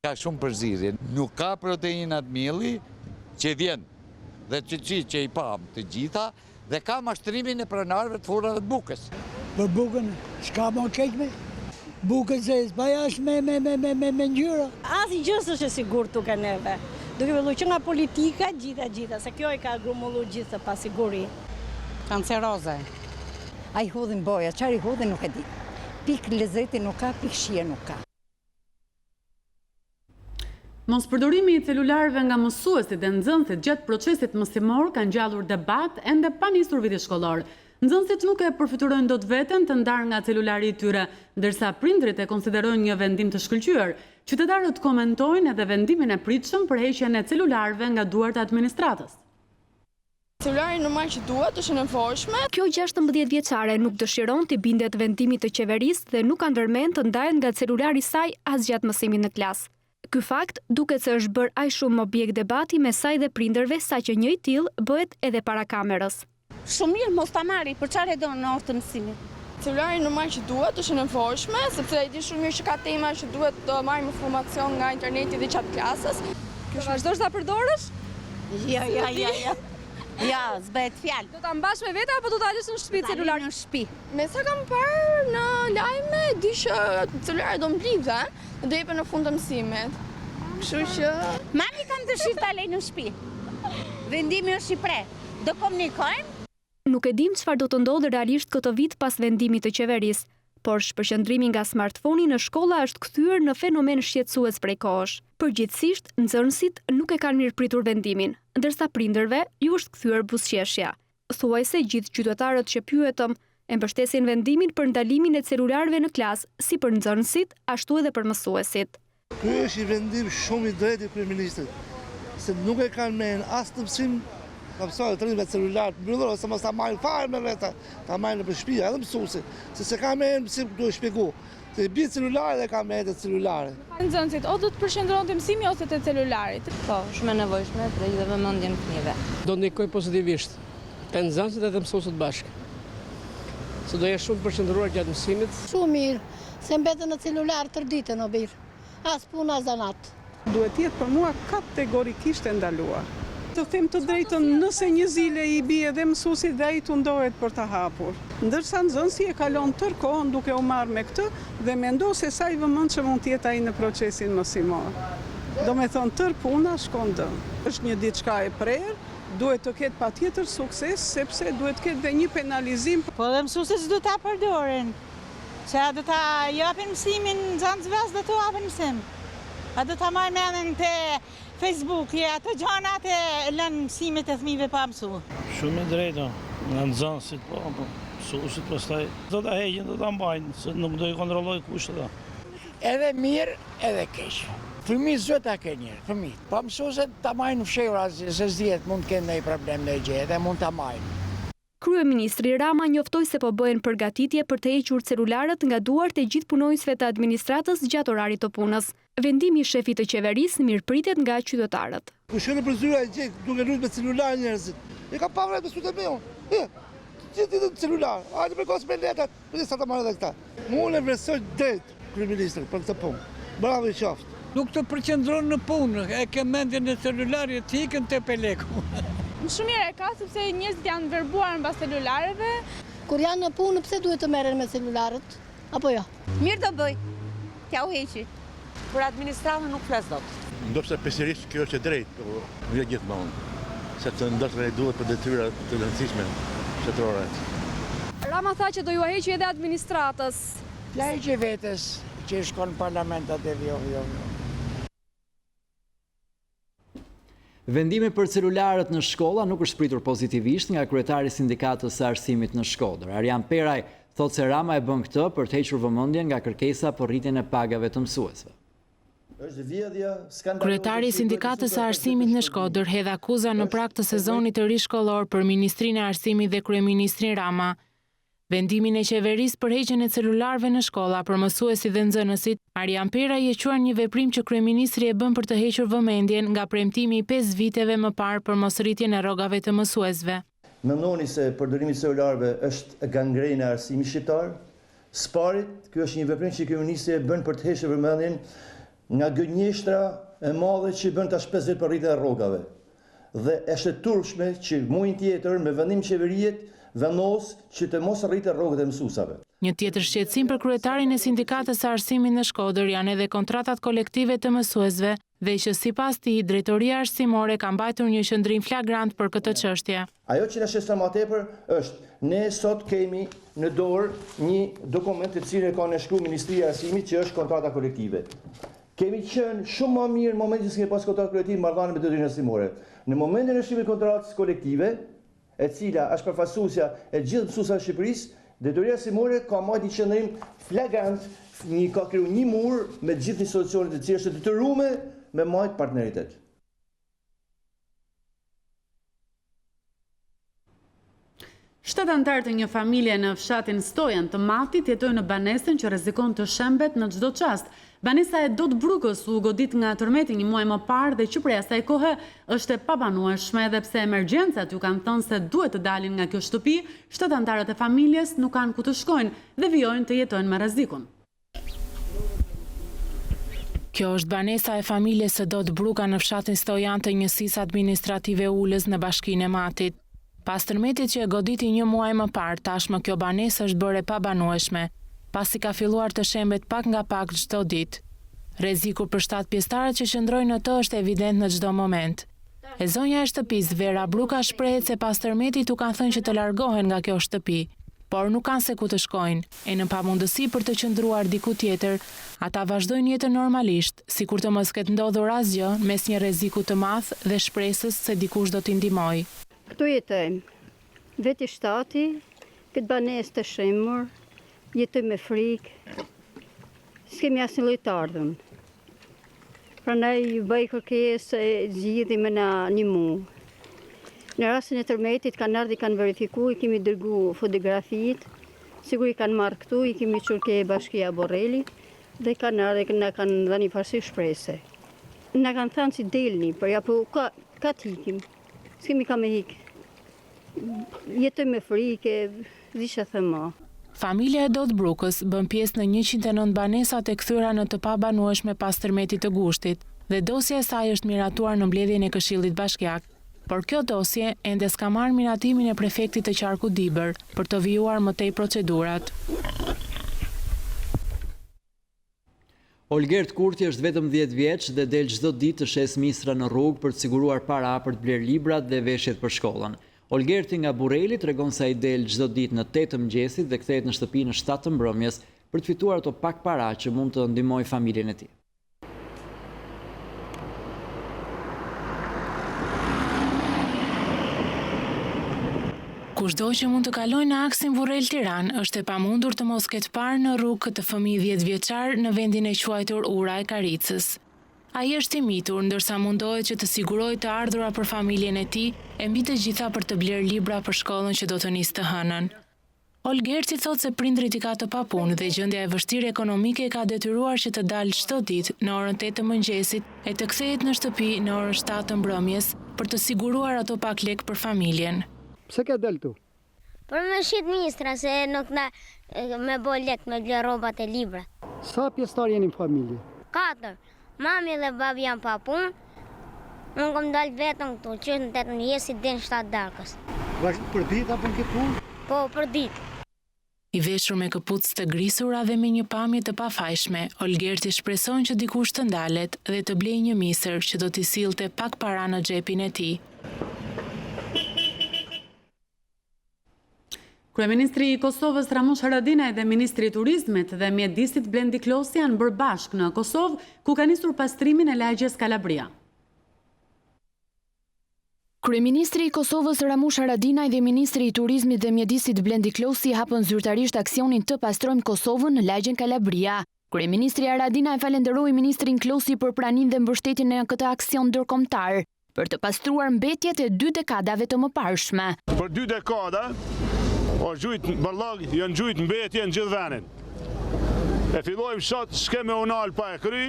[SPEAKER 24] Ka shumë përzierje. Nuk ka proteinat mielli që vjen dhe që i pam të gjitha dhe ka mashtrimin e pronarëve të furrave të bukës.
[SPEAKER 25] Për bukën s'ka më keqme. Bukën se s'paja është me ngjyra.
[SPEAKER 26] Asnjë gjë s'është e sigurt tuk e neve. Duke filluar që nga politika gjitha, se kjo i ka grumulluar gjithë pa siguri.
[SPEAKER 7] Kanceroze.
[SPEAKER 27] A i hodhin boja, qari hodhin nuk e di. Pik lezeti nuk ka, pik shije nuk ka.
[SPEAKER 2] Mos përdorimi i celularëve nga mësuesit dhe nxënësit gjatë procesit mësimor ka ngjallur debat ende pa nisur viti shkollor. Nxënësit nuk e përfiturojnë dot veten të ndarë nga celulari i tyre, ndërsa prindrit e konsiderojnë një vendim të shkëlqyer. Qytetarët komentojnë edhe vendimin e pritshëm për heqjen e celularëve nga duart e administratës.
[SPEAKER 28] Celulari normal që duhet është nevojshme.
[SPEAKER 29] Kjo 16 vjeçare nuk dëshiron të bindet vendimit të qeverisë dhe nuk ka ndërmend të ndahet nga celulari i saj as gjatë mësimit në klasë. Ky fakt duket se është bërë aq shumë objekt debati me saj dhe prindërve saqë një i tillë bëhet edhe para kamerës.
[SPEAKER 26] Shumë mirë mos ta marri, për çfarë do në orë të mësimit?
[SPEAKER 28] Celulari normal që duhet është nevojshme, sepse e di shumë mirë që ka tema që duhet të marrim informacion nga interneti dhe çat klasës.
[SPEAKER 29] Vazhdosh ta përdorësh?
[SPEAKER 26] Ja. Ja, s'bëhet fjalë.
[SPEAKER 29] Do ta mbash me vete apo do ta lësh në shtëpi celularin?
[SPEAKER 26] Në shtëpi.
[SPEAKER 28] Me sa kam parë në lajme, di që celulari do mblidhen dhe do jepen në fund të mësimit. Kështu që
[SPEAKER 26] mami kam dëshirë ta lej në shtëpi. Vendimi është i pre. Do komunikojmë?
[SPEAKER 29] Nuk e dim çfarë do të ndodhë realisht këtë vit pas vendimit të qeverisë, por shpërqendrimi nga smartphone në shkolla është kthyer në fenomen shqetësues prej kohësh. Përgjithsisht, nxënësit nuk e kanë mirëpritur vendimin, ndërsa prindërve ju është kthyer buzëqeshja. Thuajse gjithë qytetarët që pyetëm e mbështesin vendimin për ndalimin e celularëve në klasë, si për nxënësit, ashtu edhe për mësuesit.
[SPEAKER 30] Ky është i vendim shumë i drejtë i kryeministrit, se nuk e kanë mend as të mësim mësuesit të rinë me celular të mbyllur ose mos ta marrin fare me vete, ta marrin në shtëpi, edhe mësuesi, se ka mend mësim duhet shpjegoj. Se i bie celulari dhe ka mend celulari.
[SPEAKER 28] Nxënësit o do të përshëndrohen te mësimi ose te celularit.
[SPEAKER 31] Po, shumë e nevojshme për dhe vëmendjen fëmijëve.
[SPEAKER 32] Do ndikoj pozitivisht te nxënësit edhe mësuesit bashkë. Se do jesh shumë përshëndruar gjatë mësimit.
[SPEAKER 31] Shumë mirë, se mbeten në celular tër ditën o birë. As punë as zanat.
[SPEAKER 33] Duhet jetë për mua kategorikisht e ndaluar. Të them të drejtën, nëse një zile i bie dhe mësuesi dhe ai tundohet për ta hapur. Ndërsa nxënësi e kalon tër kohën duke u marrë me këtë dhe mendon se sa i vëmendshëm mund të jetë ai në procesin mësimor. Do me thonë tër puna shkon dëm. Është një diçka e prerë duhet të ketë patjetër sukses, sepse duhet të ketë dhe një penalizim.
[SPEAKER 8] Po dhe mësuesit do ta përdorin, që a do ta japin mësimin nxënësve, as do të japin mësim. A do ta marrë mendin te Facebook, ato gjanat e lënë mësimit e fëmijëve pa mësu.
[SPEAKER 9] Shumë e drejta, nga nxënësit, po mësuesit pastaj do ta heqin, do ta mbajnë, se nuk do i kontrolloj kush ata.
[SPEAKER 10] Edhe mirë, edhe keq. Fëmijët zë ta kenë njërë, fëmijët. Pa mësuesit ta majnë në fshehura, se s'dihet mund të kenë ndonjë problem në gjë, edhe mund ta majnë.
[SPEAKER 29] Kryeministri Rama njoftoi se po bëhen përgatitje për të hequr celularët nga duart e gjithë punonjësve të administratës gjatë orarit të punës. Vendimi i shefit të qeverisë mirëpritet nga qytetarët.
[SPEAKER 30] Ku shkon në përzyrë e gjek, duke luajtur me celular njerëzit. E ka pa vërtet me sutë meu. Gjithë ditën celular. Hajde për kos me letrat, për sa ta marrë edhe këta. Unë e vlerësoj drejt kryeministrin për këtë punë. Bravo i qoftë.
[SPEAKER 9] Nuk të përqendron në punë, e ke mendjen e celularit të ikën te peleku.
[SPEAKER 28] Shumë mirë e ka, sepse njerëzit janë verbuar mbas celulareve.
[SPEAKER 31] Kur janë në punë, pse duhet të merren me celularët? Apo jo?
[SPEAKER 11] Mirë do bëj, t'ja u heqi.
[SPEAKER 12] Për administratën nuk flas dot.
[SPEAKER 13] Ndoshta pesërisht kjo është e drejtë, por jo gjithmonë. Sepse ndoshta duhet për detyra të rëndësishme shtetërore.
[SPEAKER 29] Rama tha që do ju heqë edhe administratës.
[SPEAKER 10] Lajqe vetes që shkon në parlamentat e jo.
[SPEAKER 1] Vendimi për celularët në shkolla nuk është pritur pozitivisht nga kryetari i sindikatës së arsimit në Shkodër. Arjan Peraj thotë se Rama e bën këtë për të hequr vëmendjen nga kërkesa për rritjen e pagave të mësuesve.
[SPEAKER 14] Kryetari i sindikatës së arsimit në Shkodër hedh akuza në prag të sezonit të ri shkollor për Ministrinë e Arsimit dhe Kryeministrin Rama. Vendimin e qeverisë për heqjen e celularëve në shkolla për mësuesit dhe nxënësit, Arjan Peraj e quajtur një veprim që kryeministri e bën për të hequr vëmendjen nga premtimi i 5 viteve më parë për mosrritjen e rrogave të mësuesve.
[SPEAKER 15] Mendoni se përdorimi i celularëve është gangrena e arsimit shqiptar? Sparit, ky është një veprim që kryeministri e bën për të hequr vëmendjen nga gënjeshtra e madhe që bën tash 5 vjet për rritjen e rrogave. Dhe është e turpshme që muajin tjetër me vendim qeveriet vendos që të mos rritë rrogët e mësuesave.
[SPEAKER 14] Një tjetër shqetësim për kryetarin e sindikatës së arsimit në Shkodër janë edhe kontratat kolektive të mësuesve dhe që sipas tij drejtoria arsimore ka mbajtur një qendrim flagrant për këtë çështje.
[SPEAKER 15] Ajo që na shqetëson më tepër është ne sot kemi në dorë një dokument të cilin ka shkruar Ministria e Arsimit që është kontrata kolektive. Kemi qenë shumë më mirë në momentin që kemi pas kontratë kolektive marrëdhënie me detyrimin arsimore. Në momentin e shkrimit të kontratës kolektive, e cila është përfaqësuesja e gjithë mësuesve të Shqipërisë, detyria arsimore ka marrë një qendrim flagrant, ka krijuar një mur me gjithë institucionet të cilat është detyruar me marrë partneritet.
[SPEAKER 2] Shtatë anëtarë të një familje në fshatin Stojan të Matit jetojnë në banesën që rrezikon të shembet në çdo çast. Banesa e Dot Brukës u godit nga tërmeti një muaj më parë dhe që prej asaj kohe është e pabanueshme edhe pse emergjencat ju kanë thënë se duhet të dalin nga kjo shtëpi, shtatë anëtarët e familjes nuk kanë ku të shkojnë dhe vijojnë të jetojnë me rrezikun.
[SPEAKER 14] Kjo është banesa e familjes së Dot Bruka në fshatin Stojan të njësisë administrative Ulës në bashkinë e Matit. Pas tërmetit që e goditi një muaj më parë, tashmë kjo banesë është bërë e pabanueshme, pasi ka filluar të shembet pak nga pak çdo ditë. Rreziku për 7 pjesëtarët që qëndrojnë në të është evident në çdo moment. E zonja e shtëpisë Vera Bruka shprehet se pas tërmetit u kanë thënë që të largohen nga kjo shtëpi, por nuk kanë se ku të shkojnë, e në pamundësi për të qëndruar diku tjetër, ata vazhdojnë jetën normalisht, sikur të mos ketë ndodhur asgjë mes një rreziku të madh dhe shpresës se dikush do t'i ndihmojë.
[SPEAKER 27] Këtu jetojmë, veti shtati, këtë banesë të shemur, jetojmë me frikë, s'kemi asnjë lloj të ardhmë. Prandaj ju bëj kërkesë e zgjidhim në një muaj. Në rastin e tërmetit kanë ardhur, kanë verifikuar, i kemi dërguar fotografitë, sigur i kanë marrë këtu, i kemi çuar ke bashkia Borreli dhe kanë ardhur, na kanë dhënë një farsi shpresë. Na kanë thënë si delni, por apo ka të ikim. S'kemi ka me hik. Jetoj me frikë, disha thëma.
[SPEAKER 14] Familja e Dot Brukës bën pjesë në 109 banesat e kthyer në të pabanueshme pas tërmetit të gushtit dhe dosja e saj është miratuar në mbledhjen e Këshillit Bashkiak. Por kjo dosje ende s'ka marrë miratimin e prefektit të qarku Dibër për të vijuar më tej procedurat.
[SPEAKER 1] Olgert Kurti është vetëm 10 vjeç dhe del çdo ditë të shes misra në rrugë për të siguruar para për të bler librat dhe veshjet për shkollën. Olgerti nga Burreli tregon se ai del çdo ditë në 8 të mëngjesit dhe kthehet në shtëpi në 7 të mbrëmjes për të fituar ato pak para që mund të ndihmojë familjen e tij.
[SPEAKER 14] Kushdo që mund të kalojë në aksin Burrel-Tiranë është e pamundur të mos ketë parë në rrugë këtë fëmijë 10 vjeçar në vendin e quajtur Ura e Karicës. Ai është i mitur, ndërsa mundohet që të sigurojë të ardhura për familjen e tij e mbi të gjitha për të bler libra për shkollën që do të nisë të hënën. Olgerti thotë se prindrit i ka të papunë dhe gjendja e vështirë ekonomike e ka detyruar që të dalë çdo ditë në orën 8 të mëngjesit e të kthehet në shtëpi në orën 7 të mbrëmjes për të siguruar ato pak lek për familjen.
[SPEAKER 25] Pse ke del tu?
[SPEAKER 3] Për me shit mistra, se nuk na me bo lek me ble robat e libra.
[SPEAKER 25] Sa pjesëtar jeni në familje?
[SPEAKER 3] 4. Mami dhe babi janë pa punë. Unë kom dalë vetëm këtu, që në 8 njësi den 7 darkës.
[SPEAKER 25] Vazhdo për ditë apo në këtë punë?
[SPEAKER 3] Po, për ditë.
[SPEAKER 14] I veshur me këpucë të grisura dhe me një pamje të pafajshme, Olgerti shpreson që dikush të ndalet dhe të blejë një misër që do t'i sillte pak para në xhepin e tij.
[SPEAKER 2] Kryeministri i Kosovës Ramush Haradinaj dhe Ministri i Turizmit dhe Mjedisit Blendi Klosi janë bërë bashkë në Kosovë, ku ka nisur pastrimin e lagjes Kalabria.
[SPEAKER 29] Kryeministri i Kosovës Ramush Haradinaj dhe Ministri i Turizmit dhe Mjedisit Blendi Klosi hapën zyrtarisht aksionin të pastrojmë Kosovën në lagjen Kalabria. Kryeministri Haradinaj falenderoi ministrin Klosi për praninë dhe mbështetjen në këtë aksion ndërkombëtar për të pastruar mbetjet e 2 dekadave të mëparshme.
[SPEAKER 4] Për 2 dekada është gjujt barllag, janë gjujt mbetje në gjithë venin. E fillojmë sot s'ke me unal pa e kry,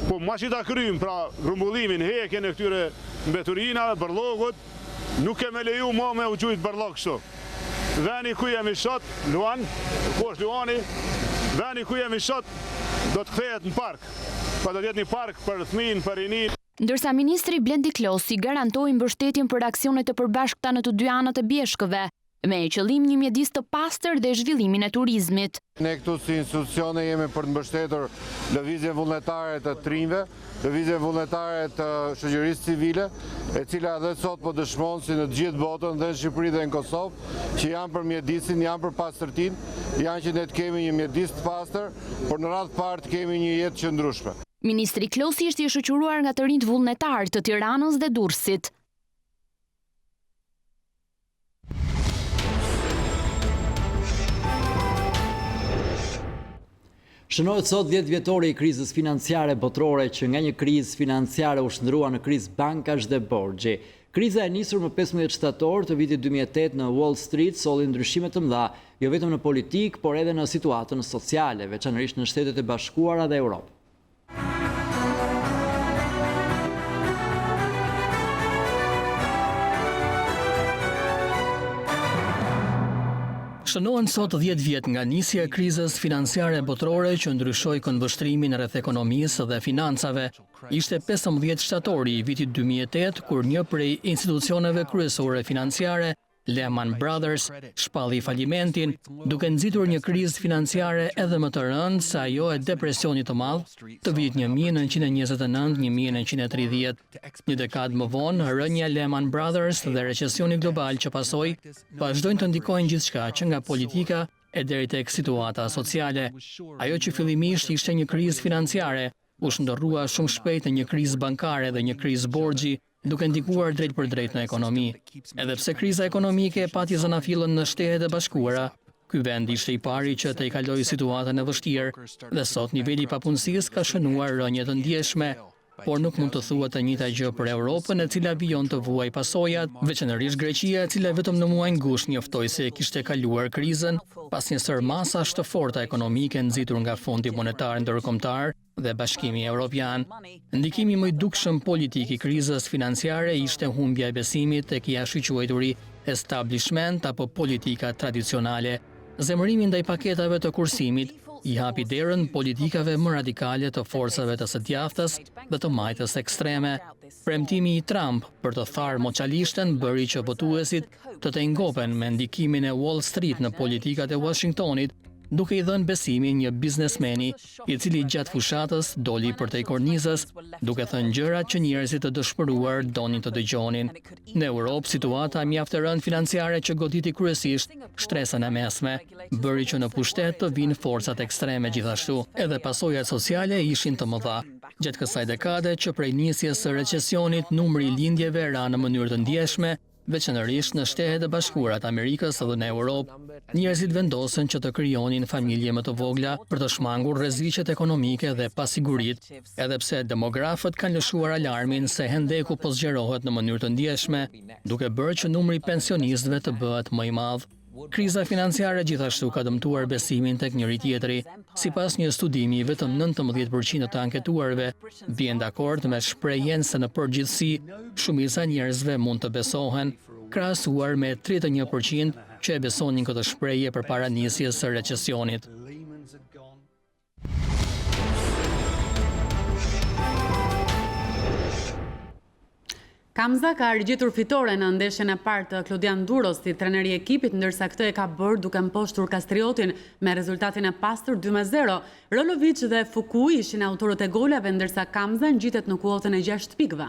[SPEAKER 4] po ma që ta krymë pra grumbullimin, hekjen e këtyre mbeturinave, barllogut, nuk keme leju ma me u gjujt barllag kështu. Veni ku jemi sot, Luan, ku është Luani, veni ku jemi sot do të kthehet në park. Pa do të jetë një park për fëmijën, për rinin.
[SPEAKER 29] Ndërsa ministri Blendi Klosi garantoi mbështetjen për aksionet e përbashkëta në të 2 anët e bjeshkëve, me qëllim një mjedis të pastër dhe zhvillimin e turizmit.
[SPEAKER 5] Ne këtu si institucione jemi për të mbështetur lëvizjen vullnetare të trinjve, lëvizjen vullnetare të shoqërisë civile, e cila edhe sot po dëshmon si në gjithë botën dhe në Shqipëri dhe në Kosovë, që janë për mjedisin, janë për pastërtinë, janë që ne të kemi një mjedis të pastër, por në radhë parë të kemi një jetë qëndrueshme.
[SPEAKER 29] Ministri Klosi është i shoqëruar nga të rinjt vullnetar të Tiranës dhe Durrësit.
[SPEAKER 1] Shënohet sot 10 vjetori i krizës financiare botërore që nga një krizë financiare u shndrua në krizë bankash dhe borxhi. Kriza e nisur më 15 shtator të vitit 2008 në Wall Street solli ndryshime të mëdha, jo vetëm në politikë, por edhe në situatën sociale, veçanërisht në Shtetet e Bashkuara dhe Europë.
[SPEAKER 6] Shënohen sot 10 vjet nga nisja e krizës financiare botërore që ndryshoi këndvështrimin rreth ekonomisë dhe financave. Ishte 15 shtatori i vitit 2008 kur një prej institucioneve kryesore financiare, Lehman Brothers, shpalli falimentin, duke nxitur një krizë financiare edhe më të rëndë se ajo e depresionit të madh të vitit 1929-1930. Një dekadë më vonë, rënja Lehman Brothers dhe recesioni global që pasoi vazhdojnë të ndikojnë gjithçka që nga politika e deri tek situata sociale. Ajo që fillimisht ishte një krizë financiare, u shndërrua shumë shpejt në një krizë bankare dhe një krizë borxhi, duke ndikuar drejt për drejt në ekonomi. Edhe pse kriza ekonomike pati zanafillën në Shtetet e Bashkuara, ky vend ishte i pari që të i kalojë situatën e vështirë dhe sot niveli i papunësisë ka shënuar rënje të ndjeshme, por nuk mund të thuhet të njëjta gjë për Europën, e cila vijon të vuaj pasojat, veçanërisht Greqia, e cila vetëm në muajin gusht njoftoi se kishte kaluar krizën pas një sër masash të forta ekonomike nxitur nga Fondi Monetar Ndërkombëtar dhe Bashkimi Evropian. Ndikimi më i dukshëm politik i krizës financiare ishte humbja e besimit tek jashtëquajturi, establishment apo politika tradicionale. Zemërimi ndaj paketave të kursimit i hapi derën politikave më radikale të forcave të së djathtës dhe të majtës ekstreme. Premtimi i Trump për të tharë moçalishtën bëri që votuesit të tengopen me ndikimin e Wall Street në politikat e Washingtonit duke i dhënë besimin një biznesmeni i cili gjatë fushatës doli përtej kornizës, duke thënë gjërat që njerëzit të dëshpëruar donin të dëgjonin. Në Europë, situata mjaft e rëndë financiare që goditi kryesisht shtresën e mesme, bëri që në pushtet të vinë forcat ekstreme gjithashtu, edhe pasojat sociale ishin të mëdha. Gjatë kësaj dekade që prej nisjes së recesionit, numri i lindjeve ra në mënyrë të ndjeshme, veçanërisht në Shtetet e Bashkuara të Amerikës edhe në Europë. Njerëzit vendosen që të krijonin familje më të vogla për të shmangur rreziqet ekonomike dhe pasiguritë, edhe pse demografët kanë lëshuar alarmin se hendeku po zgjerohet në mënyrë të ndjeshme, duke bërë që numri i pensionistëve të bëhet më i madh. Kriza financiare gjithashtu ka dëmtuar besimin tek njëri tjetri. Sipas një studimi, vetëm 19% të anketuarve vjen dakord me shprehjen se në përgjithësi shumica njerëzve mund të besohen, krahasuar me 31% që e besonin këtë shprehje përpara nisjes së recesionit.
[SPEAKER 2] Kamza ka rigjitur fitore në ndeshjen e parë të Klodian Duros, si treneri i ekipit, ndërsa këtë e ka bërë duke mposhtur Kastriotin me rezultatin e pastër 2-0. Rolovic dhe Fukui ishin autorët e golave, ndërsa Kamza ngjitet në kuotën e 6 pikëve.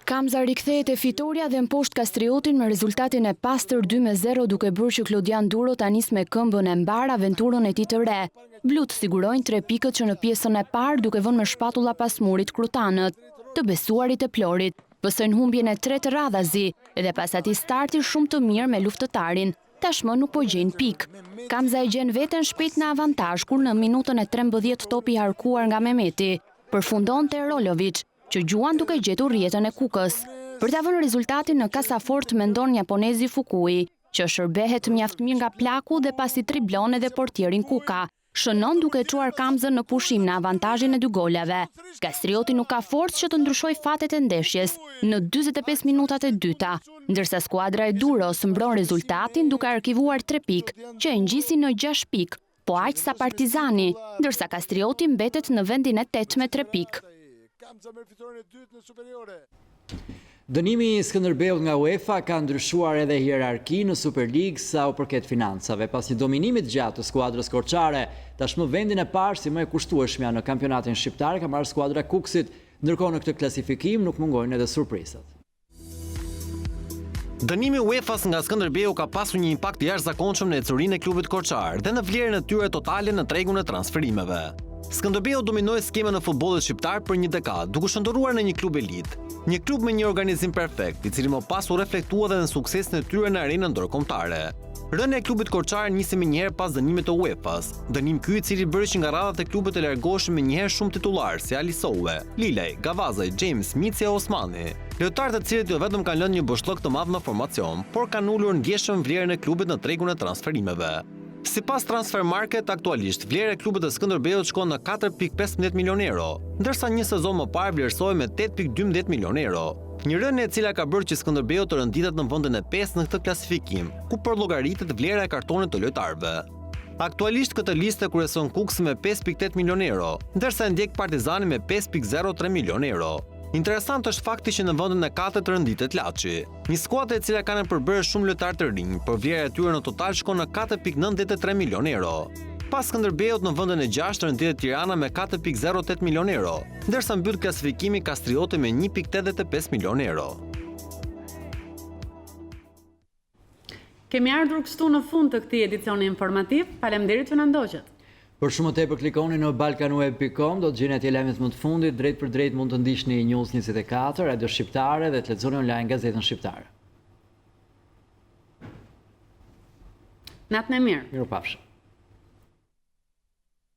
[SPEAKER 29] Kamza rikthehet e fitoria dhe mposht Kastriotin me rezultatin e pastër 2-0, duke bërë që Klodian Duro ta nis me këmbën e mbar aventurën e tij të re. Blut sigurojnë 3 pikët që në pjesën e parë duke vënë me shpatulla pas murit krutanët, të besuarit e Plorit. Pësojnë humbjen e 3 të radhazi, edhe pas atij starti shumë të mirë me luftëtarin, tashmë nuk po gjejnë pik. Kamza e gjen veten shpejt në avantazh kur në minutën e 13 topi i harkuar nga Mehmeti përfundonte Rolovic, që gjuan duke gjetur rrjetën e Kukës. Për ta vënë rezultatin në kasafort mendon japonezi Fukui, që shërbehet mjaft mirë nga plaku dhe pasi triblon edhe portierin Kuka. Shënon duke çuar Kamzën në pushim në avantazhin e 2 golave. Kastrioti nuk ka forcë që të ndryshojë fatet e ndeshjes në 45 minutat e dyta, ndërsa skuadra e Duros mbron rezultatin duke arkivuar 3 pikë, që e ngjisin në 6 pikë, po aq sa Partizani, ndërsa Kastrioti mbetet në vendin e 8 me 3 pikë.
[SPEAKER 1] Dënimi i Skënderbeut nga UEFA ka ndryshuar edhe hierarki në Super League sa u përket financave. Pas një dominimi të gjatë të skuadrës korçare, tashmë vendin e parë si më e kushtueshmja në kampionatin shqiptar ka marrë skuadra Kuksit, ndërkohë në këtë klasifikim nuk mungojnë edhe surprizat.
[SPEAKER 7] Dënimi UEFA-s nga Skënderbeu ka pasur një impakt jashtëzakonshëm në ecurinë e klubit korçar dhe në vlerën e tyre totale në tregun e transferimeve. Skënderbeu dominoi skemën në futbollit shqiptar për një dekadë, duke shndërruar në një klub elit, një klub me një organizim perfekt, i cili më pas u reflektua edhe në suksesin e tyre në arenën ndërkombëtare. Rënia e klubit korçar nisi më njëherë pas dënimit të UEFA-s, dënim ky i cili bëri që nga radhat e klubit të largoheshin më njëherë shumë titullar si Ali Sowe, Lilej, Gavazaj, James, Micia Osmani. Lojtarët e cilët jo vetëm kanë lënë një boshllëk të madh në formacion, por kanë ulur ndjeshëm vlerën e klubit në tregun e transferimeve. Sipas Transfermarket, aktualisht vlera e klubit të Skënderbeut shkon në 4.15 milion euro, ndërsa një sezon më parë vlerësohej me 8.12 milion euro. Një rënje e cila ka bërë që Skënderbeu të rënditet në vendin e 5 në këtë klasifikim, ku përllogaritet vlera e kartonit të lojtarëve. Aktualisht këtë listë kryeson Kuksi me 5.8 milion euro, ndërsa e ndjek Partizani me 5.03 milion euro. Interesant është fakti që në vendin e 4 të rënditet Laçi, një skuadër e cila ka në përbërë shumë lojtarë të rinj, por vlera e tyre në total shkon në 4.93 milion euro. Pas Skënderbeut në vendin e 6 rënditet Tirana me 4.08 milion euro, ndërsa mbyll klasifikimi Kastrioti me 1.85 milion euro.
[SPEAKER 2] Kemi ardhur kështu në fund të këtij edicioni informativ. Faleminderit që na ndoqët.
[SPEAKER 1] Për shumë të tepër klikoni në balkanweb.com, do të gjeni atje lajmet më të fundit, drejt për drejt mund të ndiqni News24, Radio Shqiptare dhe të lexoni online gazetën shqiptare.
[SPEAKER 2] Natën e mirë.
[SPEAKER 1] Mirupafshim.